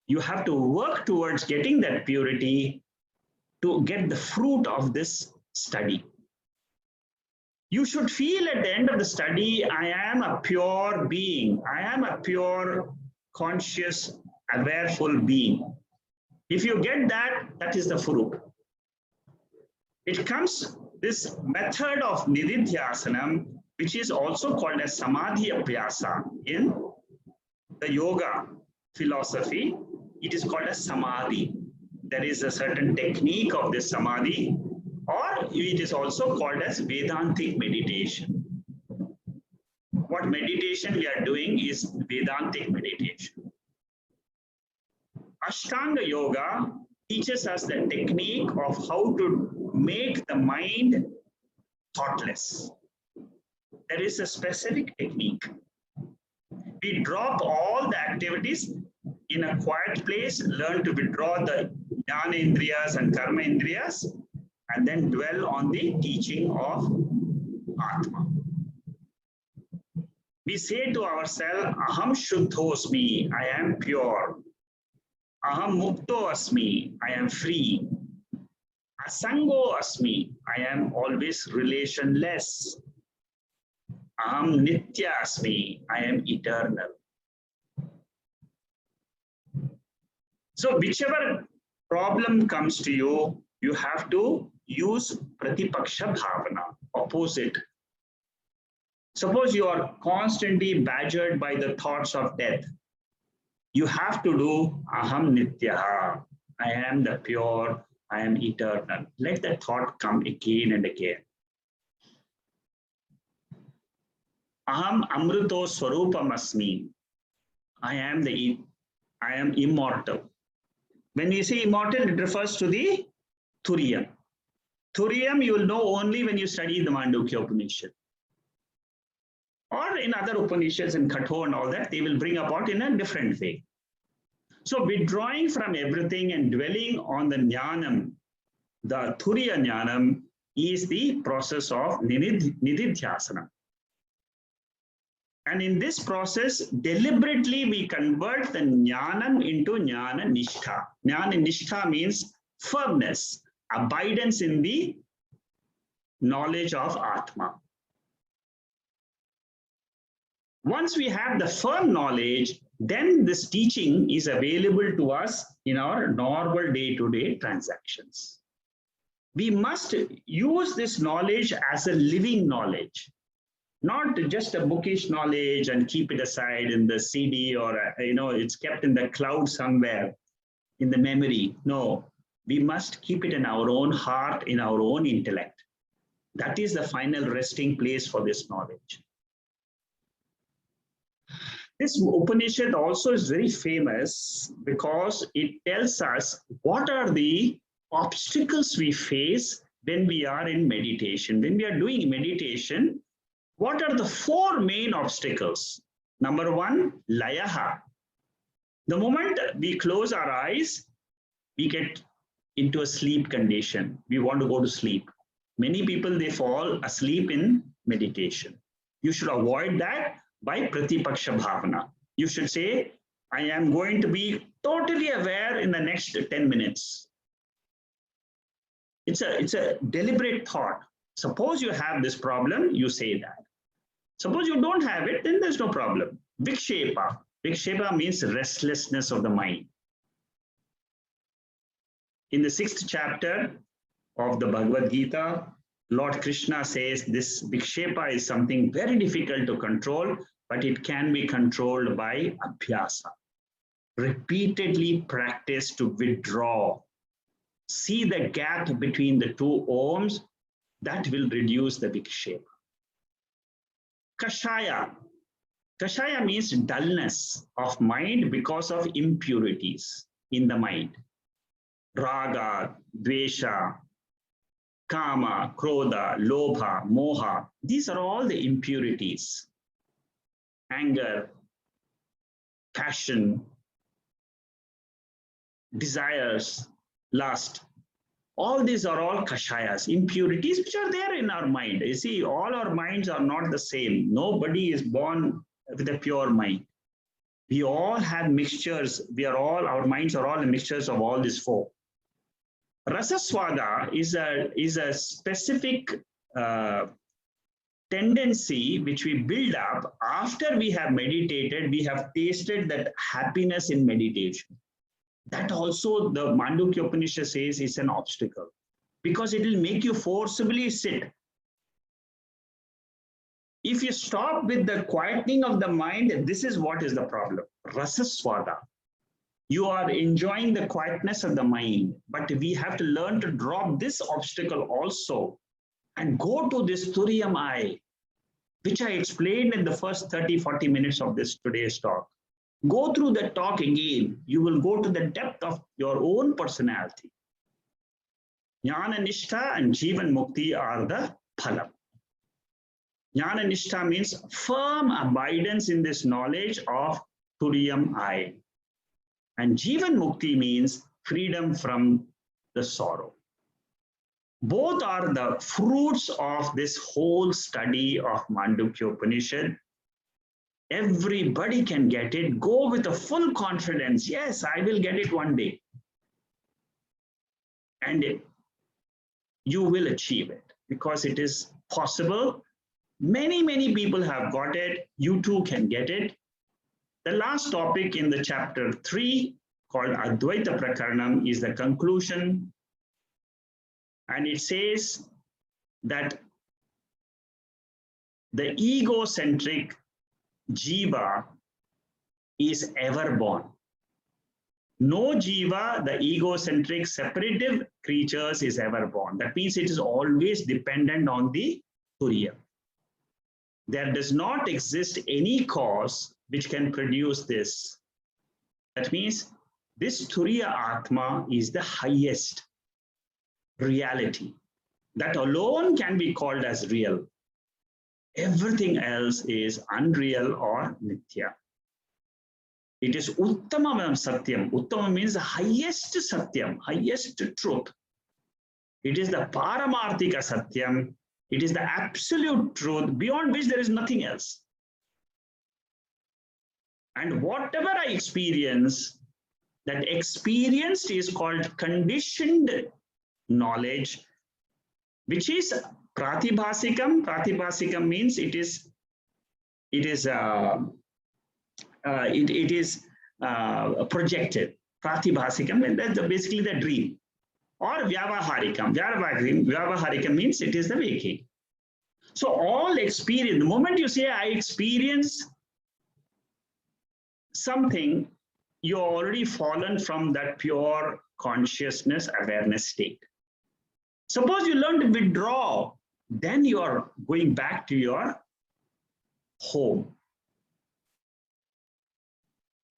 you have to work towards getting that purity to get the fruit of this study. You should feel at the end of the study, I am a pure being. I am a pure, conscious, awareful being. If you get that, that is the fruit. It comes, this method of nididhyasanam, which is also called as samadhi abhyasa in the yoga philosophy, it is called as samadhi. There is a certain technique of this samadhi, or it is also called as Vedantic meditation. What meditation we are doing is Vedantic meditation. Ashtanga Yoga teaches us the technique of how to make the mind thoughtless. There is a specific technique. We drop all the activities in a quiet place, learn to withdraw the jnana indriyas and karma indriyas, and then dwell on the teaching of Atma. We say to ourselves, Aham Shuddhosmi, I am pure. Aham Mukto Asmi, I am free. Asango Asmi, I am always relationless. Aham Nitya Asmi, I am eternal. So whichever problem comes to you, you have to use Pratipaksha Bhavana, opposite. Suppose you are constantly badgered by the thoughts of death. You have to do Aham Nityaha, I am the pure, I am eternal. Let that thought come again and again. Aham Amrito Swarupam Asmi, I am immortal. When you say immortal, it refers to the Turiya. Turiam you will know only when you study the Mandukya Upanishad. Or in other Upanishads and Katho and all that, they will bring about in a different way. So withdrawing from everything and dwelling on the jnanam, the Turiya jnanam, is the process of nididhyasana. And in this process, deliberately we convert the jnanam into jnana nishtha. Jnana nishtha means firmness, abidance in the knowledge of Atma. Once we have the firm knowledge, then this teaching is available to us in our normal day-to-day transactions. We must use this knowledge as a living knowledge, not just a bookish knowledge and keep it aside in the CD or, it's kept in the cloud somewhere in the memory. No, we must keep it in our own heart, in our own intellect. That is the final resting place for this knowledge. This Upanishad also is very famous because it tells us what are the obstacles we face when we are in meditation. When we are doing meditation, what are the 4 main obstacles? Number 1, layaha. The moment we close our eyes, we get into a sleep condition. We want to go to sleep. Many people, they fall asleep in meditation. You should avoid that by pratipaksha bhavana. You should say, I am going to be totally aware in the next 10 minutes. It's a deliberate thought. Suppose you have this problem, you say that. Suppose you don't have it, then there's no problem. Vikshepa. Vikshepa means restlessness of the mind. In the 6th chapter of the Bhagavad Gita, Lord Krishna says this vikshepa is something very difficult to control, but it can be controlled by abhyasa. Repeatedly practice to withdraw. See the gap between the 2 ohms, that will reduce the vikshepa. Kashaya. Kashaya means dullness of mind because of impurities in the mind. Raga, dvesha, kama, krodha, lobha, moha. These are all the impurities. Anger, passion, desires, lust. All these are all kashayas, impurities which are there in our mind. You see, all our minds are not the same. Nobody is born with a pure mind. We all have mixtures. Our minds are all mixtures of all these 4. Rasaswada is a specific tendency which we build up after we have meditated. We have tasted that happiness in meditation. That also the Mandukya Upanishad says is an obstacle because it will make you forcibly sit. If you stop with the quietening of the mind, this is what is the problem. Rasaswada. You are enjoying the quietness of the mind, but we have to learn to drop this obstacle also and go to this turiam I, which I explained in the first 30-40 minutes of this today's talk. Go through the talk again. You will go to the depth of your own personality. Jnana nishtha and jivan mukti are the phalam. Jnana nishtha means firm abidance in this knowledge of turiam I. And jivan mukti means freedom from the sorrow. Both are the fruits of this whole study of Mandukya Upanishad. Everybody can get it. Go with a full confidence. Yes, I will get it one day. And you will achieve it because it is possible. Many, many people have got it. You too can get it. The last topic in the chapter 3 called 3-Advaita Prakaranam is the conclusion. And it says that the egocentric jiva is ever born. No jiva, the egocentric separative creatures, is ever born. That means it is always dependent on the turiya. There does not exist any cause which can produce this. That means this turiya atma is the highest reality. That alone can be called as real. Everything else is unreal or mithya. It is uttamam satyam. Uttamam means the highest satyam, highest truth. It is the paramarthika satyam. It is the absolute truth beyond which there is nothing else. And whatever I experience, that experienced is called conditioned knowledge, which is pratibhasikam. Pratibhasikam means it is projected. Pratibhasikam, and that's basically the dream. Or vyavaharikam. Vyavaharikam means it is the waking. So all experience, the moment you say I experience something, you're already fallen from that pure consciousness awareness state. Suppose you learn to withdraw, then you are going back to your home.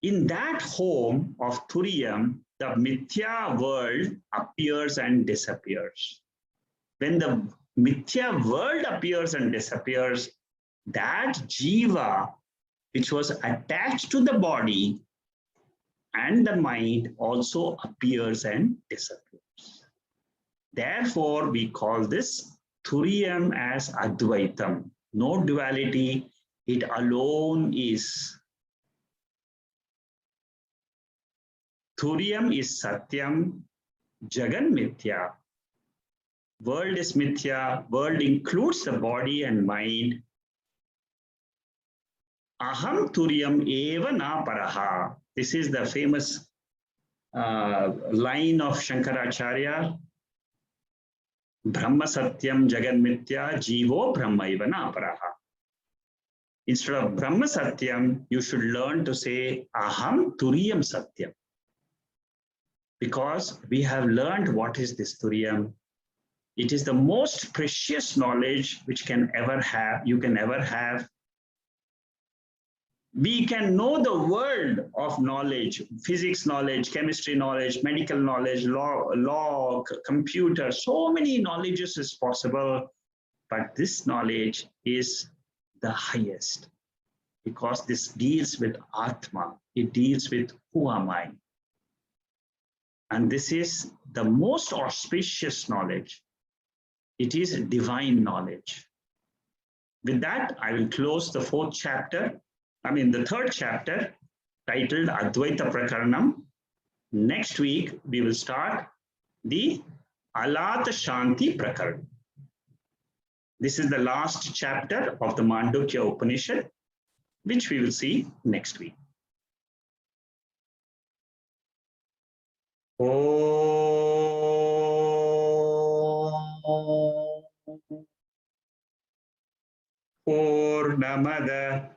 In that home of turiam, the mithya world appears and disappears. When the mithya world appears and disappears, that jiva, which was attached to the body and the mind, also appears and disappears. Therefore, we call this turiam as advaitam. No duality, it alone is. Turiam is satyam, jagan mithya. World is mithya, world includes the body and mind. Aham turiam eva na paraha. This is the famous line of Shankaracharya. Brahma satyam jagan mithya, jivo brahma eva na paraha. Instead of Brahma satyam, you should learn to say aham turiam satyam. Because we have learned what is this turiam. It is the most precious knowledge which can ever have, you can ever have. We can know the world of knowledge, physics knowledge, chemistry knowledge, medical knowledge, law, computer, so many knowledges is possible. But this knowledge is the highest because this deals with Atma. It deals with who am I? And this is the most auspicious knowledge. It is divine knowledge. With that, I will close the third chapter, titled Advaita Prakaranam. Next week, we will start the Alata Shanti Prakaranam. This is the last chapter of the Mandukya Upanishad, which we will see next week. Purnamada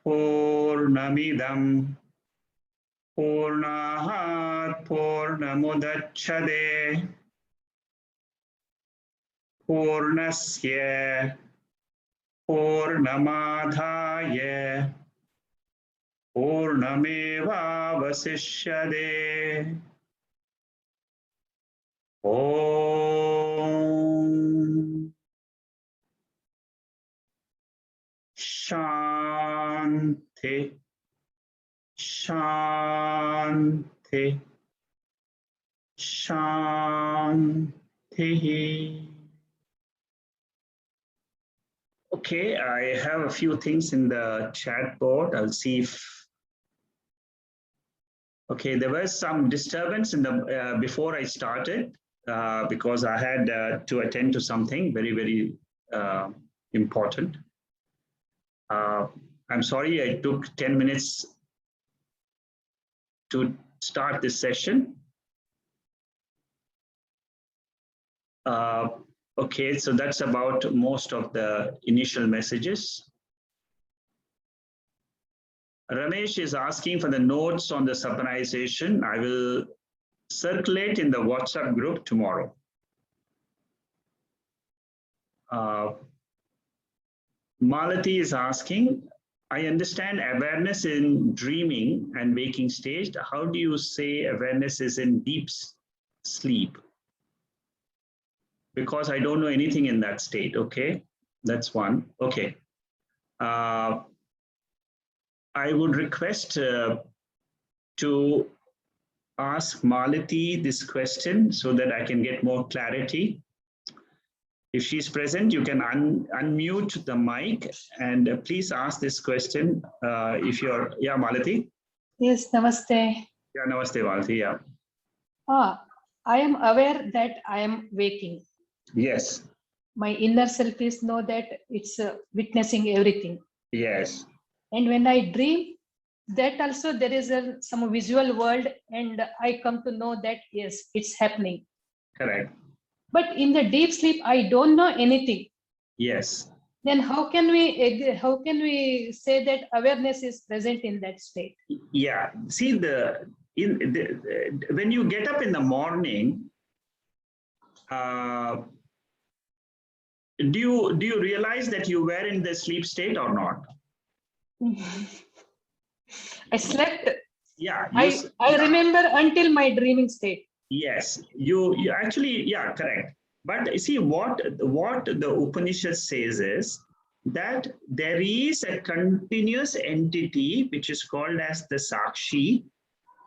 Purnamidam Purnahat Purnamudacchade Purnasya Purnamadhaya Purnameva Vasishyade. Om Shanti Shanti Shanti. Okay, I have a few things in the chat board. I'll see if. Okay, there was some disturbance in the before I started because I had to attend to something very, very important. I'm sorry I took 10 minutes to start this session. Okay, so that's about most of the initial messages. Ramesh is asking for the notes on the sapanization. I will circulate in the WhatsApp group tomorrow. Malati is asking, I understand awareness in dreaming and waking stage. How do you say awareness is in deep sleep? Because I don't know anything in that state. Okay, that's one. Okay, I would request to ask Malati this question so that I can get more clarity. If she's present, you can unmute the mic and please ask this question. If you're, yeah, Malati? Yes, namaste. Yeah, namaste, Malati, yeah. I am aware that I am waking. Yes. My inner self is know that it's witnessing everything. Yes. And when I dream, that also there is some visual world, and I come to know that yes, it's happening. Correct. But in the deep sleep, I don't know anything. Yes. Then how can we say that awareness is present in that state? Yeah. See, when you get up in the morning, do you realize that you were in the sleep state or not? I slept. Yeah. I remember until my dreaming state. Yes, you actually, yeah, correct. But you see, what the Upanishad says is that there is a continuous entity which is called as the Sakshi.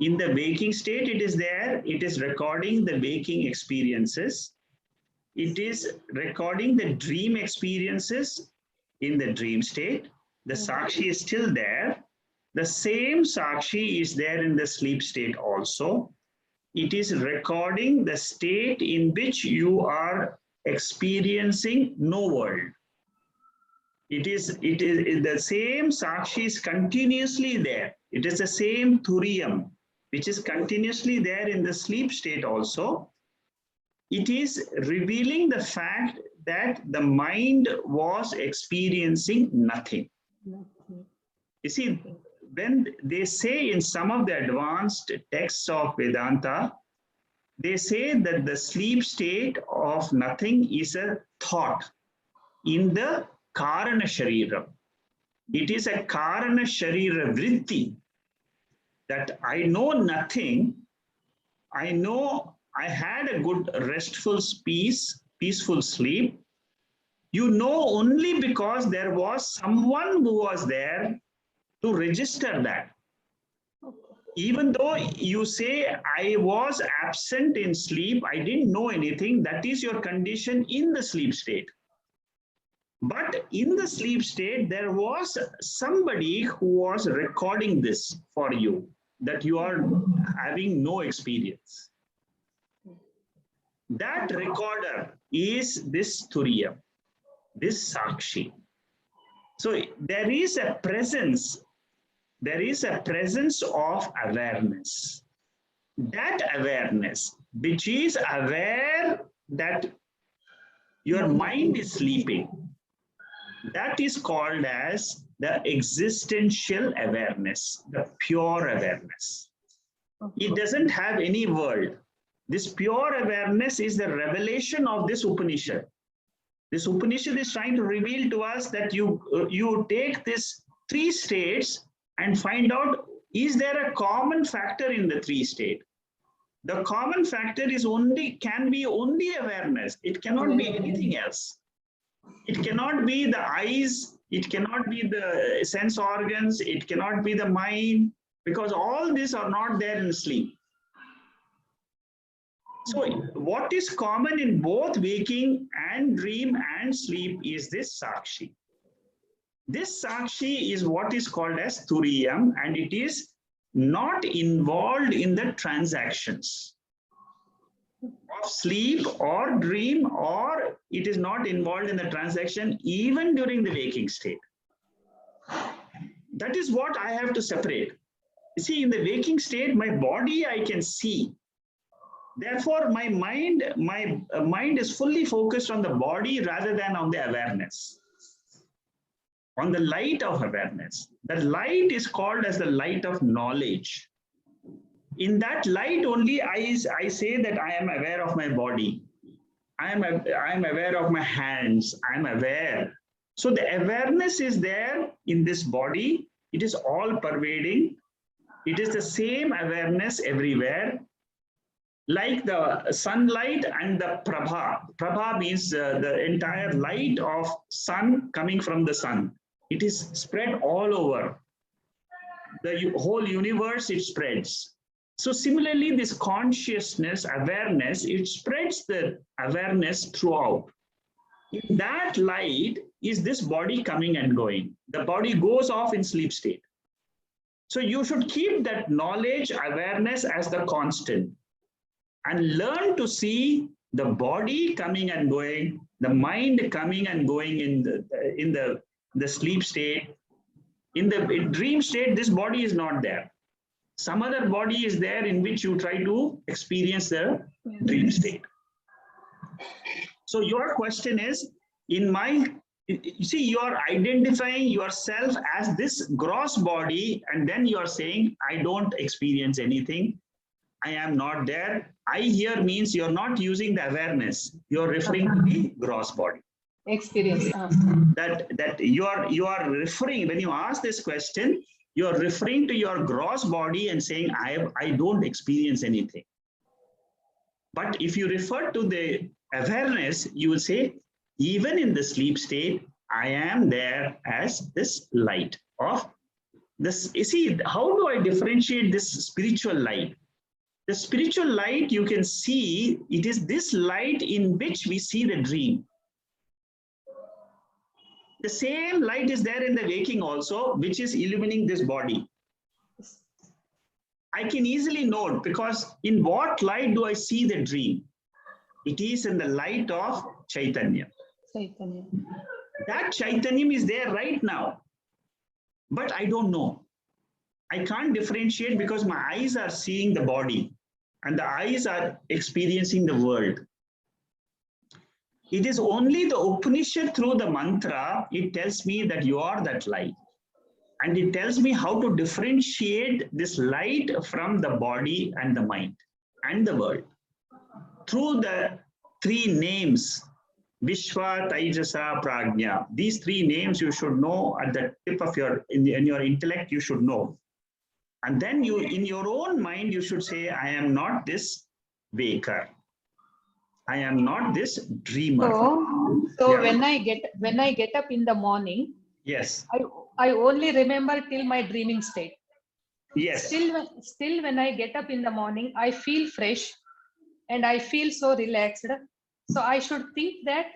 In the waking state, it is there. It is recording the waking experiences. It is recording the dream experiences in the dream state. The Sakshi is still there. The same Sakshi is there in the sleep state also. It is recording the state in which you are experiencing no world. It is the same Sakshi is continuously there. It is the same Turiam, which is continuously there in the sleep state also. It is revealing the fact that the mind was experiencing nothing. You see, when they say in some of the advanced texts of Vedanta, they say that the sleep state of nothing is a thought in the Karana Sharira. It is a Karana Sharira Vritti, that I know nothing. I know I had a good restful peaceful sleep. You know only because there was someone who was there to register that. Even though you say I was absent in sleep, I didn't know anything, that is your condition in the sleep state. But in the sleep state, there was somebody who was recording this for you, that you are having no experience. That recorder is this Turiya, this Sakshi. So there is a presence. There is a presence of awareness. That awareness, which is aware that your mind is sleeping, that is called as the existential awareness, the pure awareness. It doesn't have any world. This pure awareness is the revelation of this Upanishad. This Upanishad is trying to reveal to us that you take these three states and find out, is there a common factor in the three state? The common factor is can be only awareness. It cannot be anything else. It cannot be the eyes. It cannot be the sense organs. It cannot be the mind, because all these are not there in sleep. So what is common in both waking and dream and sleep is this Sakshi. This Sakshi is what is called as Turiam, and it is not involved in the transactions of sleep or dream, or it is not involved in the transaction even during the waking state. That is what I have to separate. You see, in the waking state, my body I can see. Therefore, my mind is fully focused on the body rather than on the awareness, on the light of awareness. The light is called as the light of knowledge. In that light only, I say that I am aware of my body. I am aware of my hands. I am aware. So the awareness is there in this body. It is all pervading. It is the same awareness everywhere. Like the sunlight and the prabha. Prabha means the entire light of sun coming from the sun. It is spread all over. The whole universe, it spreads. So similarly, this consciousness, awareness, it spreads the awareness throughout. In that light is this body coming and going. The body goes off in sleep state. So you should keep that knowledge, awareness as the constant and learn to see the body coming and going, the mind coming and going in the sleep state. In the dream state, this body is not there. Some other body is there in which you try to experience the dream state. So your question is, you see, you are identifying yourself as this gross body, and then you are saying, I don't experience anything. I am not there. I here means you're not using the awareness. You're referring to the gross body. Experience. That you are referring, when you ask this question, you are referring to your gross body and saying, I don't experience anything. But if you refer to the awareness, you will say, even in the sleep state, I am there as this light of this. You see, how do I differentiate this spiritual light? The spiritual light, you can see, it is this light in which we see the dream. The same light is there in the waking also, which is illumining this body. I can easily note, because in what light do I see the dream? It is in the light of Chaitanya. Chaitanya. That Chaitanya is there right now, but I don't know. I can't differentiate because my eyes are seeing the body and the eyes are experiencing the world. It is only the Upanishad through the mantra, it tells me that you are that light. And it tells me how to differentiate this light from the body and the mind and the world. Through the three names, Vishwa, Taijasa, Prajna. These three names you should know at the tip of in your intellect, you should know. And then you, in your own mind, you should say, I am not this waker. I am not this dreamer. So Yeah. when I get up in the morning, yes, I only remember till my dreaming state. Yes. Still when I get up in the morning, I feel fresh and I feel so relaxed. So I should think that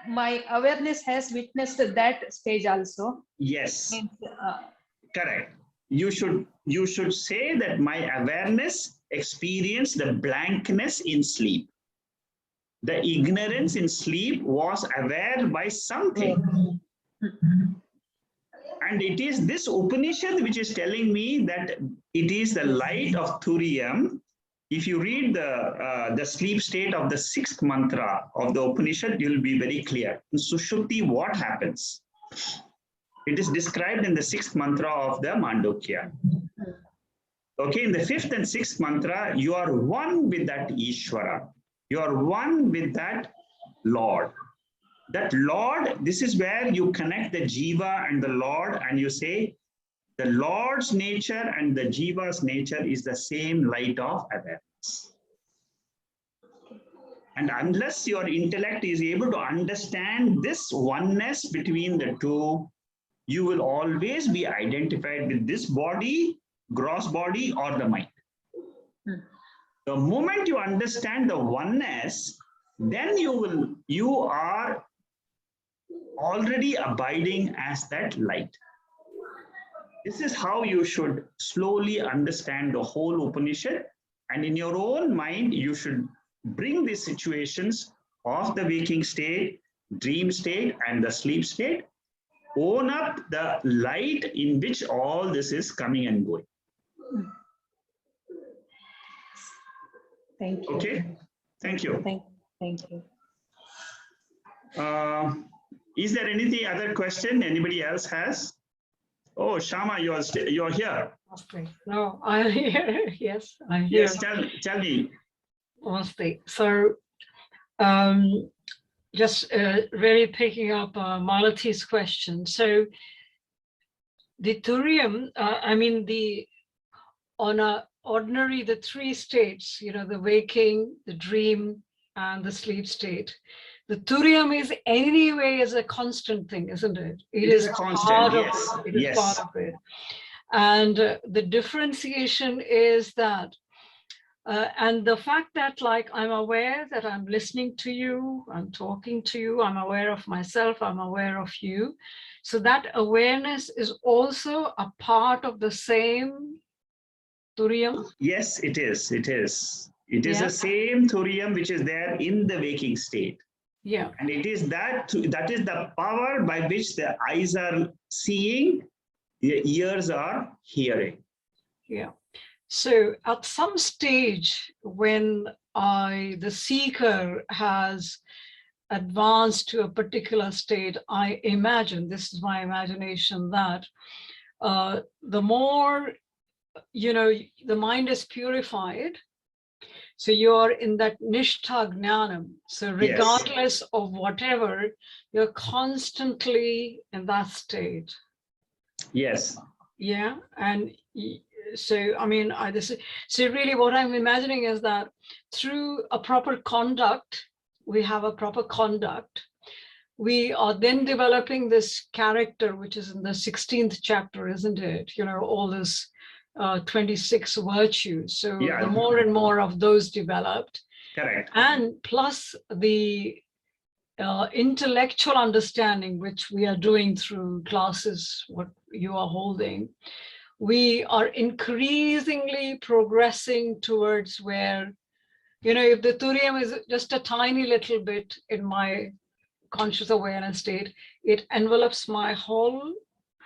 my awareness has witnessed that stage also. Yes. Means, correct. You should say that my awareness experienced the blankness in sleep. The ignorance in sleep was aware by something. And it is this Upanishad which is telling me that it is the light of Turiam. If you read the sleep state of the 6th mantra of the Upanishad, you will be very clear. In suṣupti, what happens? It is described in the 6th mantra of the Mandukya. Okay, in the 5th and 6th mantra, you are one with that Ishvara. You are one with that Lord. That Lord, this is where you connect the Jiva and the Lord, and you say, the Lord's nature and the Jiva's nature is the same light of awareness. And unless your intellect is able to understand this oneness between the two, you will always be identified with this body, gross body, or the mind. The moment you understand the oneness, then you are already abiding as that light. This is how you should slowly understand the whole Upanishad, and in your own mind, you should bring these situations of the waking state, dream state, and the sleep state, own up the light in which all this is coming and going. Thank you. Okay, thank you. Thank you. Is there any other question anybody else has? Oh, Shama, you're here. Mostly. No, I'm here. Yes, I'm here. Yes, tell me. Mostly. So, just really picking up Malati's question. So, the turiam, I mean, on a ordinary, the three states, the waking, the dream, and the sleep state. The turiam is anyway is a constant thing, isn't it? It is a constant, yes. It is part of it. And the differentiation is that, and the fact that like I'm aware that I'm listening to you, I'm talking to you, I'm aware of myself, I'm aware of you. So that awareness is also a part of the same turiam. Yes, it is. It is. It is the same turiam which is there in the waking state. Yeah. And it is that is the power by which the eyes are seeing, the ears are hearing. Yeah. So at some stage when the seeker has advanced to a particular state, I imagine, this is my imagination, that the more, the mind is purified. So you're in that nishtha gnanam. So regardless of whatever, you're constantly in that state. Yes. Yeah. And so, I mean, so really what I'm imagining is that through a proper conduct, we have a proper conduct. We are then developing this character, which is in the 16th chapter, isn't it? All this 26 virtues. So the more and more of those developed. Correct. And plus the intellectual understanding, which we are doing through classes, what you are holding, we are increasingly progressing towards where, if the turiam is just a tiny little bit in my conscious awareness state, it envelops my whole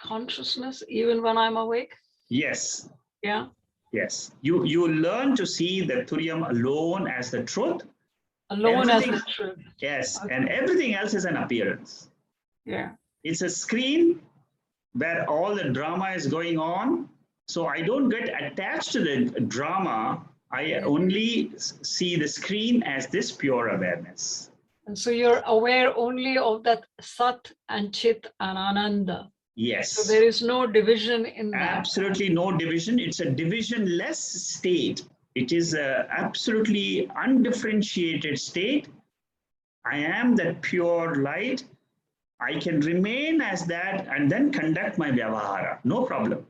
consciousness, even when I'm awake. Yes. Yeah. Yes. You learn to see the turiam alone as the truth. Alone as the truth. Yes. Okay. And everything else is an appearance. Yeah. It's a screen where all the drama is going on. So I don't get attached to the drama. I only see the screen as this pure awareness. And so you're aware only of that Sat and Chit and Ananda. Yes. So there is no division in that. Absolutely no division. It's a divisionless state. It is an absolutely undifferentiated state. I am that pure light. I can remain as that and then conduct my vyavahara. No problem.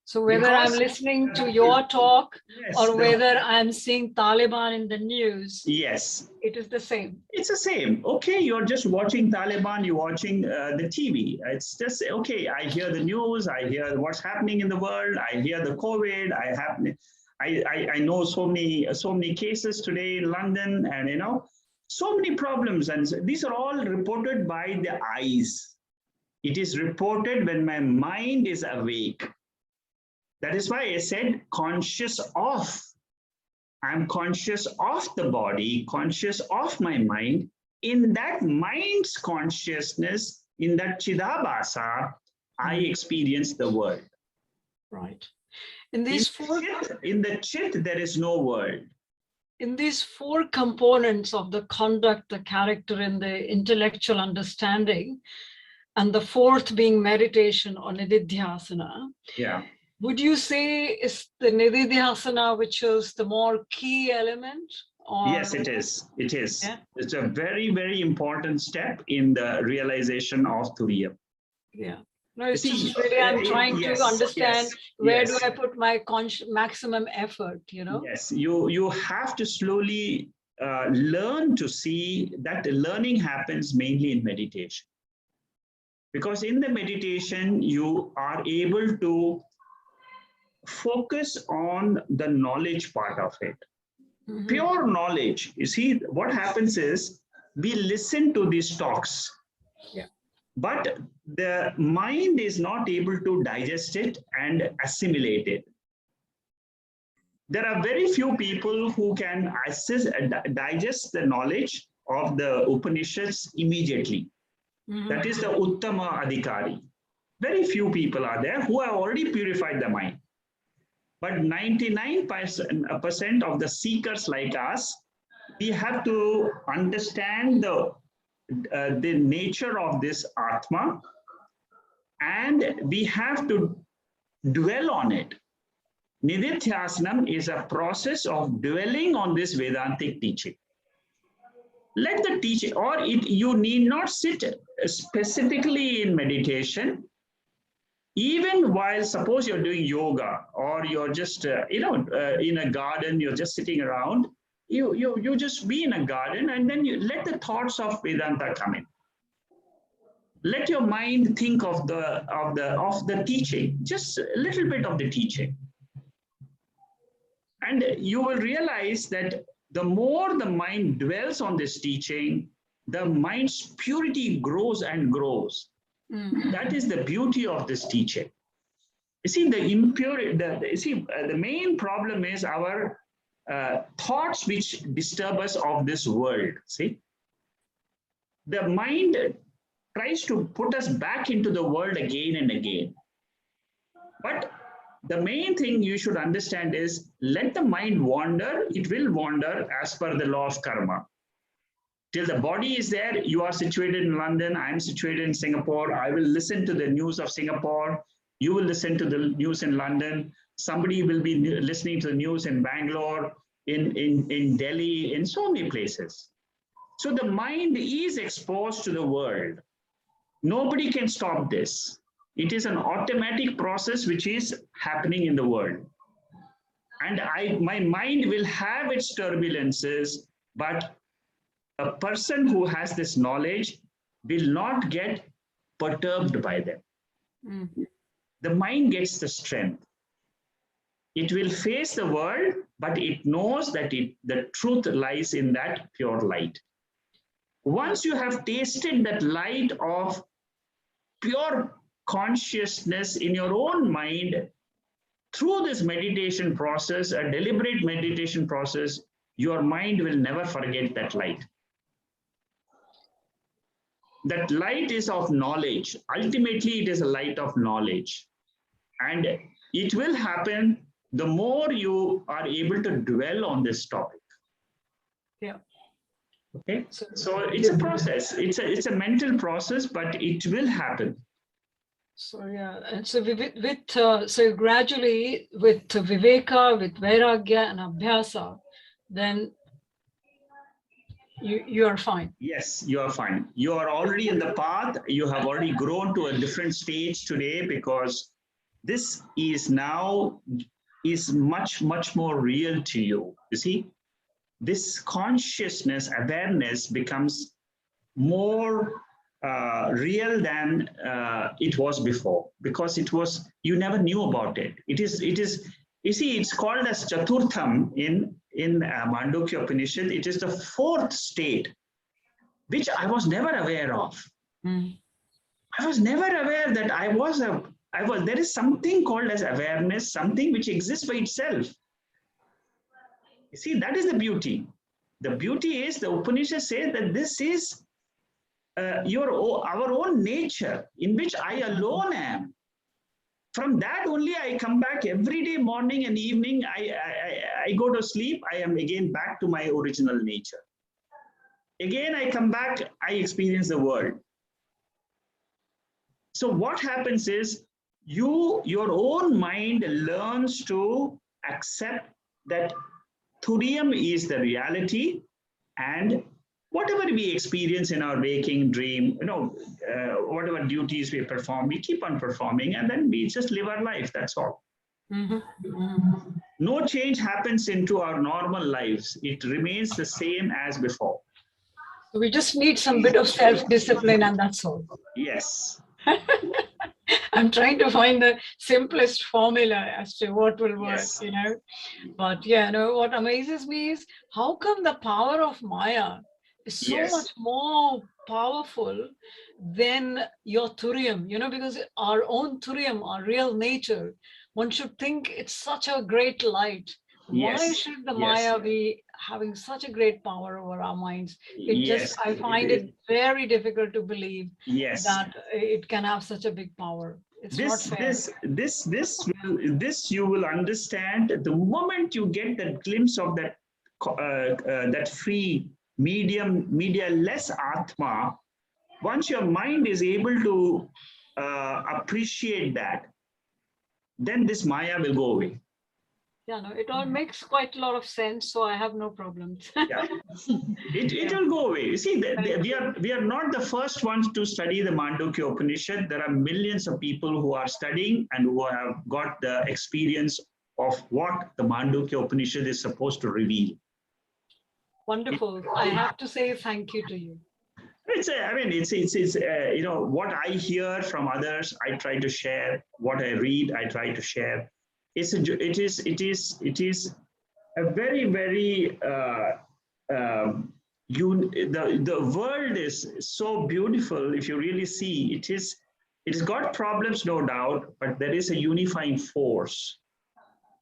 So whether I'm listening to your talk or whether I'm seeing Taliban in the news, it is the same. It's the same. Okay, you're just watching Taliban, you're watching the TV. It's just, okay, I hear the news, I hear what's happening in the world, I hear the COVID, I know so many cases today in London, and so many problems, and these are all reported by the eyes. It is reported when my mind is awake. That is why I said conscious of. I'm conscious of the body, conscious of my mind. In that mind's consciousness, in that chidabhasa, I experience the world. Right. In the chit, there is no world. In these four components of the conduct, the character, and the intellectual understanding, and the fourth being meditation or nididhyasana. Yeah. Would you say is the nididhyasana, which is the more key element? Or... Yes, it is. It is. Yeah. It's a very, very important step in the realization of Turiya. Yeah. No, it's just really, I'm trying to understand where do I put my maximum effort, Yes, you have to slowly learn to see that learning happens mainly in meditation. Because in the meditation, you are able to focus on the knowledge part of it. Mm-hmm. Pure knowledge. You see, what happens is we listen to these talks. Yeah. But the mind is not able to digest it and assimilate it. There are very few people who can digest the knowledge of the Upanishads immediately. Mm-hmm. That is the Uttama Adhikari. Very few people are there who have already purified the mind. But 99% of the seekers like us, we have to understand the nature of this Atma, and we have to dwell on it. Nididhyasanam is a process of dwelling on this Vedantic teaching. Let the teaching, or you need not sit specifically in meditation. Even while, suppose you're doing yoga, or you're just, in a garden, you're just sitting around, you just be in a garden, and then you let the thoughts of Vedanta come in. Let your mind think of the teaching, just a little bit of the teaching. And you will realize that the more the mind dwells on this teaching, the mind's purity grows and grows. That is the beauty of this teaching. You see, the main problem is our thoughts which disturb us of this world. See, the mind tries to put us back into the world again and again. But the main thing you should understand is, let the mind wander. It will wander as per the law of karma. Till the body is there, you are situated in London, I am situated in Singapore. I will listen to the news of Singapore. You will listen to the news in London. Somebody will be listening to the news in Bangalore, in Delhi, in so many places. So the mind is exposed to the world. Nobody can stop this. It is an automatic process which is happening in the world. And my mind will have its turbulences, but a person who has this knowledge will not get perturbed by them. The mind gets the strength. It will face the world, but it knows that the truth lies in that pure light. Once you have tasted that light of pure consciousness in your own mind, through this meditation process, a deliberate meditation process, your mind will never forget that light. That light is of knowledge. Ultimately, it is a light of knowledge. And it will happen the more you are able to dwell on this topic. Yeah. Okay. So it's a process. It's a mental process, but it will happen. So yeah, and so so gradually with viveka, with vairagya and abhyasa, then you are fine. Yes, you are fine. You are already in the path. You have already grown to a different stage today, because this is now much more real to you. You see, this consciousness, awareness becomes more real than it was before, because you never knew about it. It is. You see, it's called as Chaturtham in Mandukya Upanishad. It is the fourth state, which I was never aware of. I was never aware that there is something called as awareness, something which exists by itself. You see, that is the beauty. The beauty is, the Upanishad says that this is our own nature, in which I alone am. From that only I come back every day, morning and evening. I go to sleep. I am again back to my original nature. Again, I come back. I experience the world. So what happens is, your own mind learns to accept that turiam is the reality, and whatever we experience in our waking dream, whatever duties we perform, we keep on performing, and then we just live our life. That's all. No change happens into our normal lives. It remains the same as before. So we just need some bit of self-discipline, and that's all. Yes. I'm trying to find the simplest formula as to what will work, Yes. But yeah, what amazes me is, how come the power of Maya is so much more powerful than your turiam, because our own turiam, our real nature, one should think it's such a great light. Yes. Why should the Maya be having such a great power over our minds? I find it very difficult to believe that it can have such a big power. It's not fair. This you will understand the moment you get that glimpse of that free media-less atma. Once your mind is able to appreciate that, then this Maya will go away. Yeah, no, it all makes quite a lot of sense, so I have no problems. Yeah. It will go away. You see, we are not the first ones to study the Mandukya Upanishad. There are millions of people who are studying and who have got the experience of what the Mandukya Upanishad is supposed to reveal. Wonderful. I have to say thank you to you. It's you know, what I hear from others, I try to share. What I read, I try to share. It is a very, very the world is so beautiful. If you really see, it's got problems, no doubt, but there is a unifying force.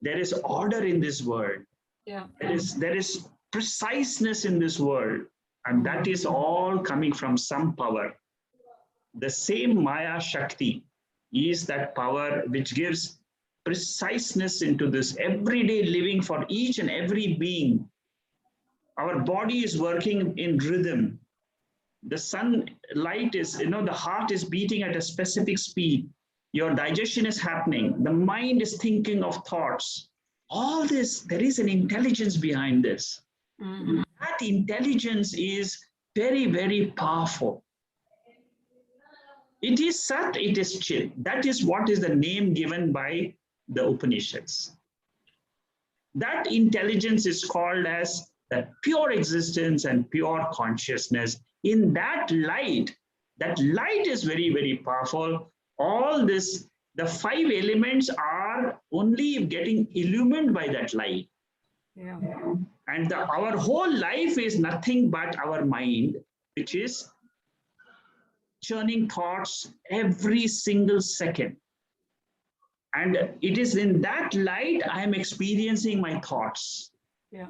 There is order in this world. Yeah. There is preciseness in this world, and that is all coming from some power. The same Maya Shakti is that power which gives preciseness into this everyday living for each and every being. Our body is working in rhythm. The sunlight is, you know, the heart is beating at a specific speed. Your digestion is happening. The mind is thinking of thoughts. All this, there is an intelligence behind this. Mm-hmm. That intelligence is very, very powerful. It is Sat, it is Chit. That is what is the name given by the Upanishads. That intelligence is called as the pure existence and pure consciousness. In that light is very, very powerful. All this, the five elements are only getting illumined by that light. Yeah. And our whole life is nothing but our mind, which is churning thoughts every single second. And it is in that light I am experiencing my thoughts. Yeah.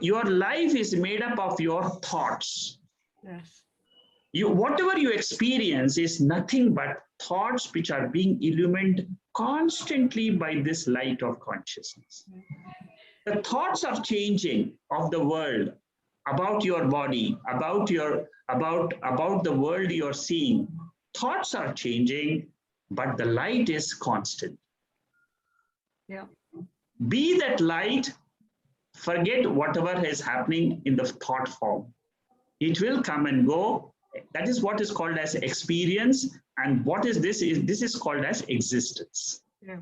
Your life is made up of your thoughts. Yes. Whatever you experience is nothing but thoughts which are being illumined constantly by this light of consciousness. The thoughts are changing of the world, about your body, about the world you're seeing. Thoughts are changing, but the light is constant. Yeah. Be that light, forget whatever is happening in the thought form. It will come and go. That is what is called as experience. And what is this? This is called as existence. Yeah.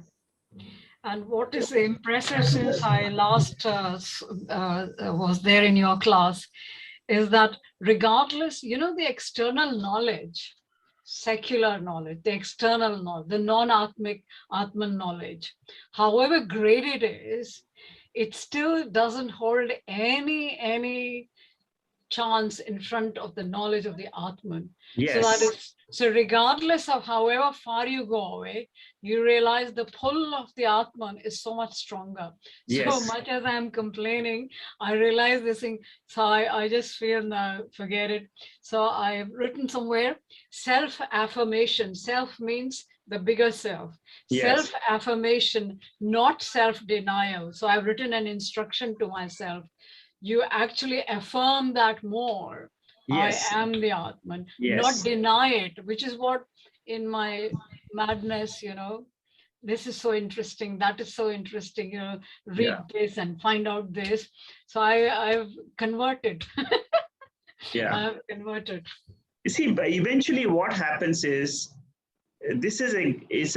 And what is impressive since I last was there in your class is that regardless, you know, the external knowledge, secular knowledge, the external knowledge, the non-atmic Atman knowledge, however great it is, it still doesn't hold any chance in front of the knowledge of the Atman. Yes. So regardless of however far you go away, you realize the pull of the Atman is so much stronger. Yes. So much as I'm complaining, I realize this thing. So I just feel now, forget it. So I've written somewhere, self-affirmation. Self means the bigger self. Yes. Self-affirmation, not self-denial. So I've written an instruction to myself. You actually affirm that more. Yes. I am the Atman, yes. Not deny it, which is what in my madness, you know, this is so interesting, that is so interesting, you know, read this and find out this. So I've converted. Yeah. I've converted. You see, but eventually what happens is, this is it's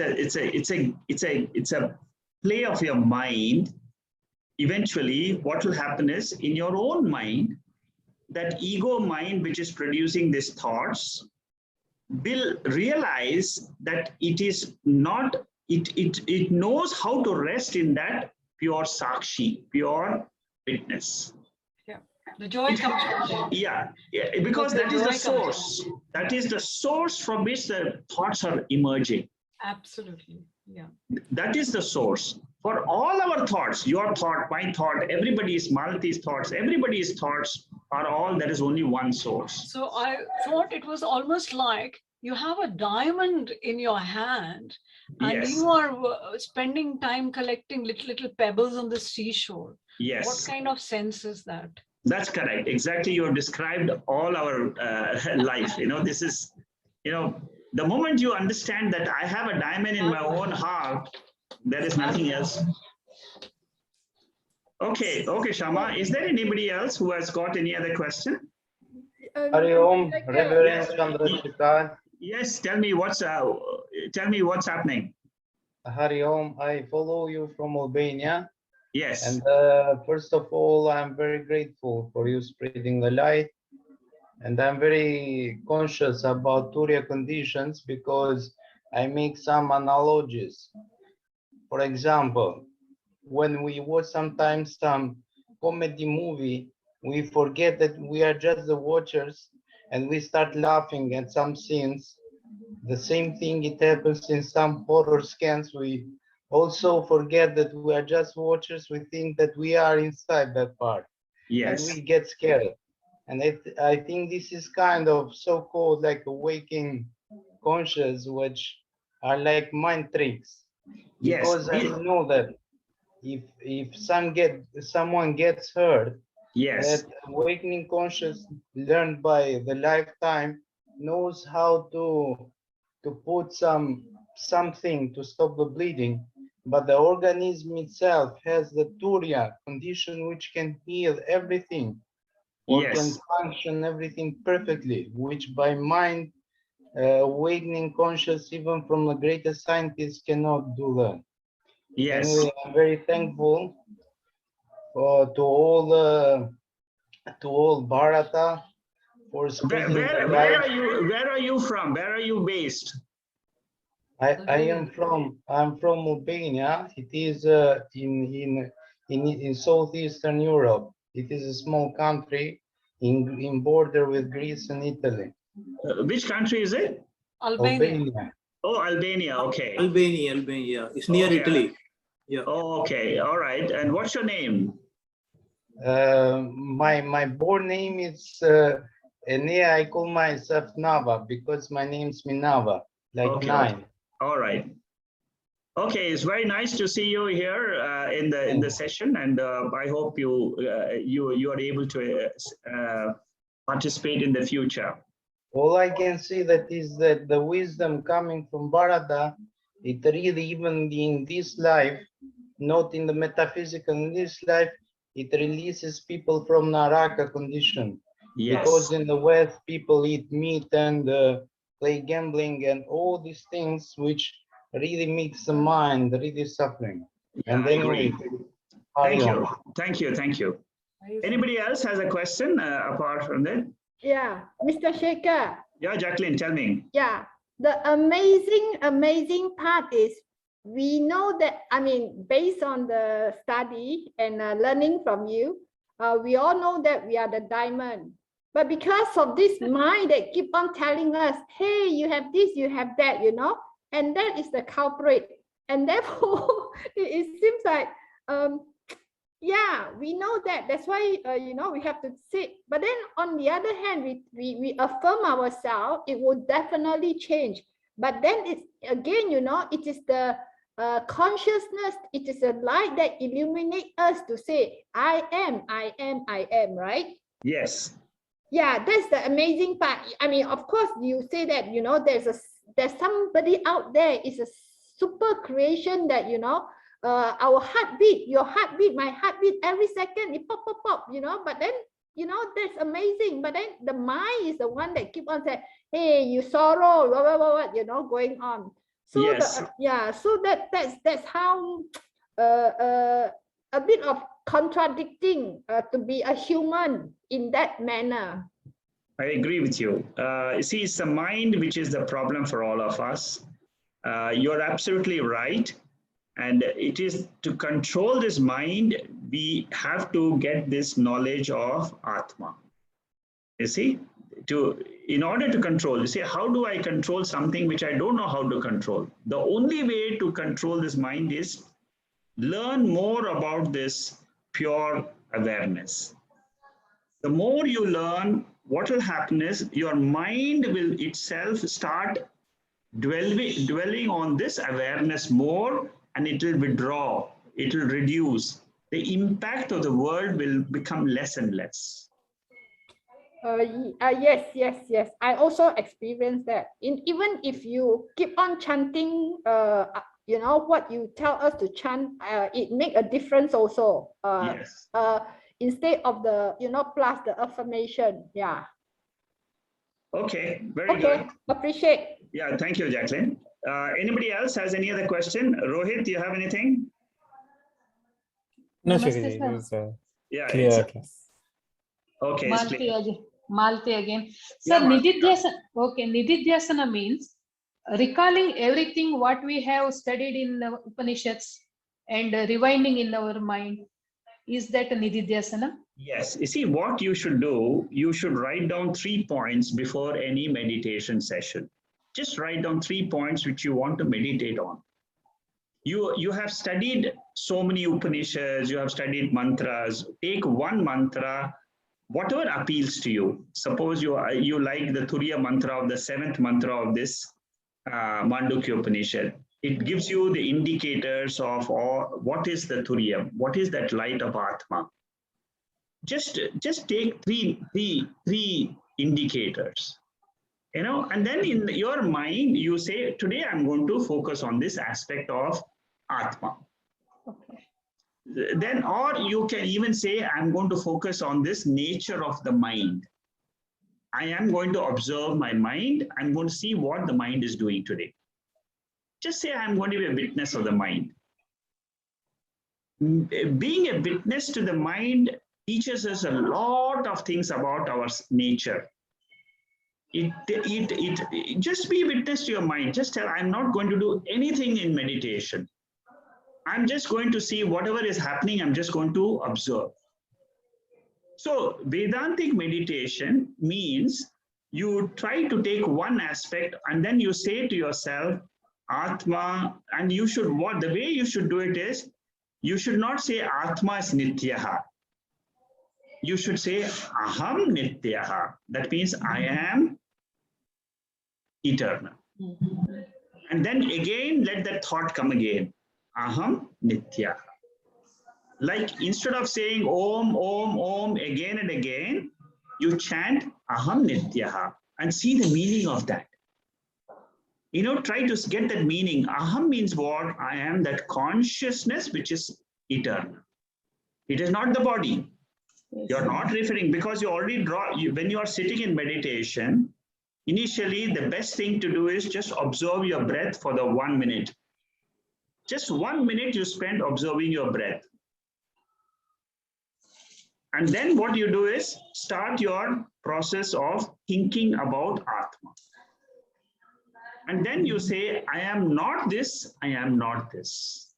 a play of your mind. Eventually, what will happen is, in your own mind, that ego mind which is producing these thoughts will realize that it is not, it knows how to rest in that pure sakshi, pure witness. Yeah, the joy comes from there. Yeah, because that is the source. That is the source from which the thoughts are emerging. Absolutely, yeah. That is the source. For all our thoughts, your thought, my thought, everybody's, Malati's thoughts, everybody's thoughts are all, there is only one source. So I thought it was almost like you have a diamond in your hand and yes. You are spending time collecting little pebbles on the seashore. Yes. What kind of sense is that? That's correct. Exactly. You have described all our life. You know, this is, you know, the moment you understand that I have a diamond in my own heart, there is nothing else. Okay, okay, Shama. Is there anybody else who has got any other question? Hari Om, Reverend Yes. Chandrasekhar. Yes, tell me what's happening. Hari Om, I follow you from Albania. Yes. And first of all, I'm very grateful for you spreading the light. And I'm very conscious about Turiya conditions because I make some analogies. For example, when we watch sometimes some comedy movie, we forget that we are just the watchers and we start laughing at some scenes. The same thing, it happens in some horror scans. We also forget that we are just watchers. We think that we are inside that part. Yes. And we get scared. And I think this is kind of so-called like awakening conscious, which are like mind tricks. Because Yes. I know that if someone gets hurt, Yes. that awakening conscious learned by the lifetime knows how to put something to stop the bleeding, but the organism itself has the Turiya condition which can heal everything or Yes. can function everything perfectly, which by mind awakening conscious even from the greatest scientists cannot do that. Yes. Anyway, I'm very thankful to all Bharata for spreading the light. Where are you from? Where are you based? I'm from Albania. It is in southeastern Europe. It is a small country in border with Greece and Italy. Which country is it? Albania. Oh, Albania. Okay. Albania. It's near Italy. Yeah. Oh, okay. All right. And what's your name? My born name is Enea. I call myself Nava because my name's Minava, like Okay. 9. All right. Okay, it's very nice to see you here in the session, and I hope you are able to participate in the future. All I can say that is that the wisdom coming from Bharata, it really even in this life, not in the metaphysical, in this life, it releases people from Naraka condition. Yes. Because in the West, people eat meat and play gambling and all these things which really makes the mind really suffering. Yeah, And I agree. anyway, Thank you. Anybody else has a question apart from that? Yeah, Mr. Shekhar. Yeah, Jacqueline, tell me. Yeah, the amazing part is we know that, I mean, based on the study and learning from you, we all know that we are the diamond. But because of this mind that keep on telling us, hey, you have this, you have that, you know, and that is the culprit. And therefore, it seems like, yeah, we know that. That's why, you know, we have to sit. But then on the other hand, we affirm ourselves, it will definitely change. But then it's again, you know, it is the consciousness, it is a light that illuminates us to say, I am, right? Yes. Yeah, that's the amazing part. I mean, of course, you say that, you know, there's somebody out there, is a super creation that, you know, our heartbeat, your heartbeat, my heartbeat, every second, it pop, you know, but then, you know, that's amazing. But then the mind is the one that keep on saying, hey, you sorrow, blah, you know, going on. So yes. So that's how a bit of contradicting to be a human in that manner. I agree with you. You see, it's the mind which is the problem for all of us. You're absolutely right. And it is to control this mind, we have to get this knowledge of Atma. You see, in order to control, you see, how do I control something which I don't know how to control? The only way to control this mind is learn more about this pure awareness. The more you learn, what will happen is your mind will itself start dwelling on this awareness more, and it will withdraw, it will reduce. The impact of the world will become less and less. Yes. I also experienced that. Even if you keep on chanting you know, what you tell us to chant, it make a difference also. Yes. Instead of the, you know, plus the affirmation. Yeah. Okay, very Okay, good. appreciate. Yeah, thank you, Jacqueline. Anybody else has any other question? Rohit, do you have anything? No, Namaste, Shri, it sir. was a Yeah, clear it's class. okay. It's Malte clear. again. Malte again. Yeah, Sir, Nididhyasana. Okay, Nididhyasana means recalling everything what we have studied in the Upanishads and rewinding in our mind. Is that a Nididhyasana? Yes. You see, what you should do, you should write down 3 points before any meditation session. Just write down 3 points which you want to meditate on. You have studied so many Upanishads, you have studied mantras. Take one mantra, whatever appeals to you. Suppose you like the Turiya mantra of the 7th mantra of this Mandukya Upanishad. It gives you the indicators of what is the Turiam, what is that light of Atma. Just take three indicators, you know, and then in your mind you say, today I'm going to focus on this aspect of Atma. Okay. Then, or you can even say, I'm going to focus on this nature of the mind. I am going to observe my mind. I'm going to see what the mind is doing today. Just say, I'm going to be a witness of the mind. Being a witness to the mind teaches us a lot of things about our nature. It just be witness to your mind. Just tell, I'm not going to do anything in meditation. I'm just going to see whatever is happening, I'm just going to observe. So Vedantic meditation means you try to take one aspect and then you say to yourself, Atma, and you should, the way you should do it is, you should not say Atma is Nityaha. You should say Aham Nityaha. That means I am eternal. And then again, let that thought come again. Aham Nitya. Like instead of saying Om, Om, Om again and again, you chant Aham Nityaha and see the meaning of that. You know, try to get that meaning. Aham means what? I am that consciousness which is eternal. It is not the body. You're not referring, because you already when you are sitting in meditation, initially the best thing to do is just observe your breath for the 1 minute. Just 1 minute you spend observing your breath. And then what you do is start your process of thinking about Atma. And then you say, I am not this, I am not this.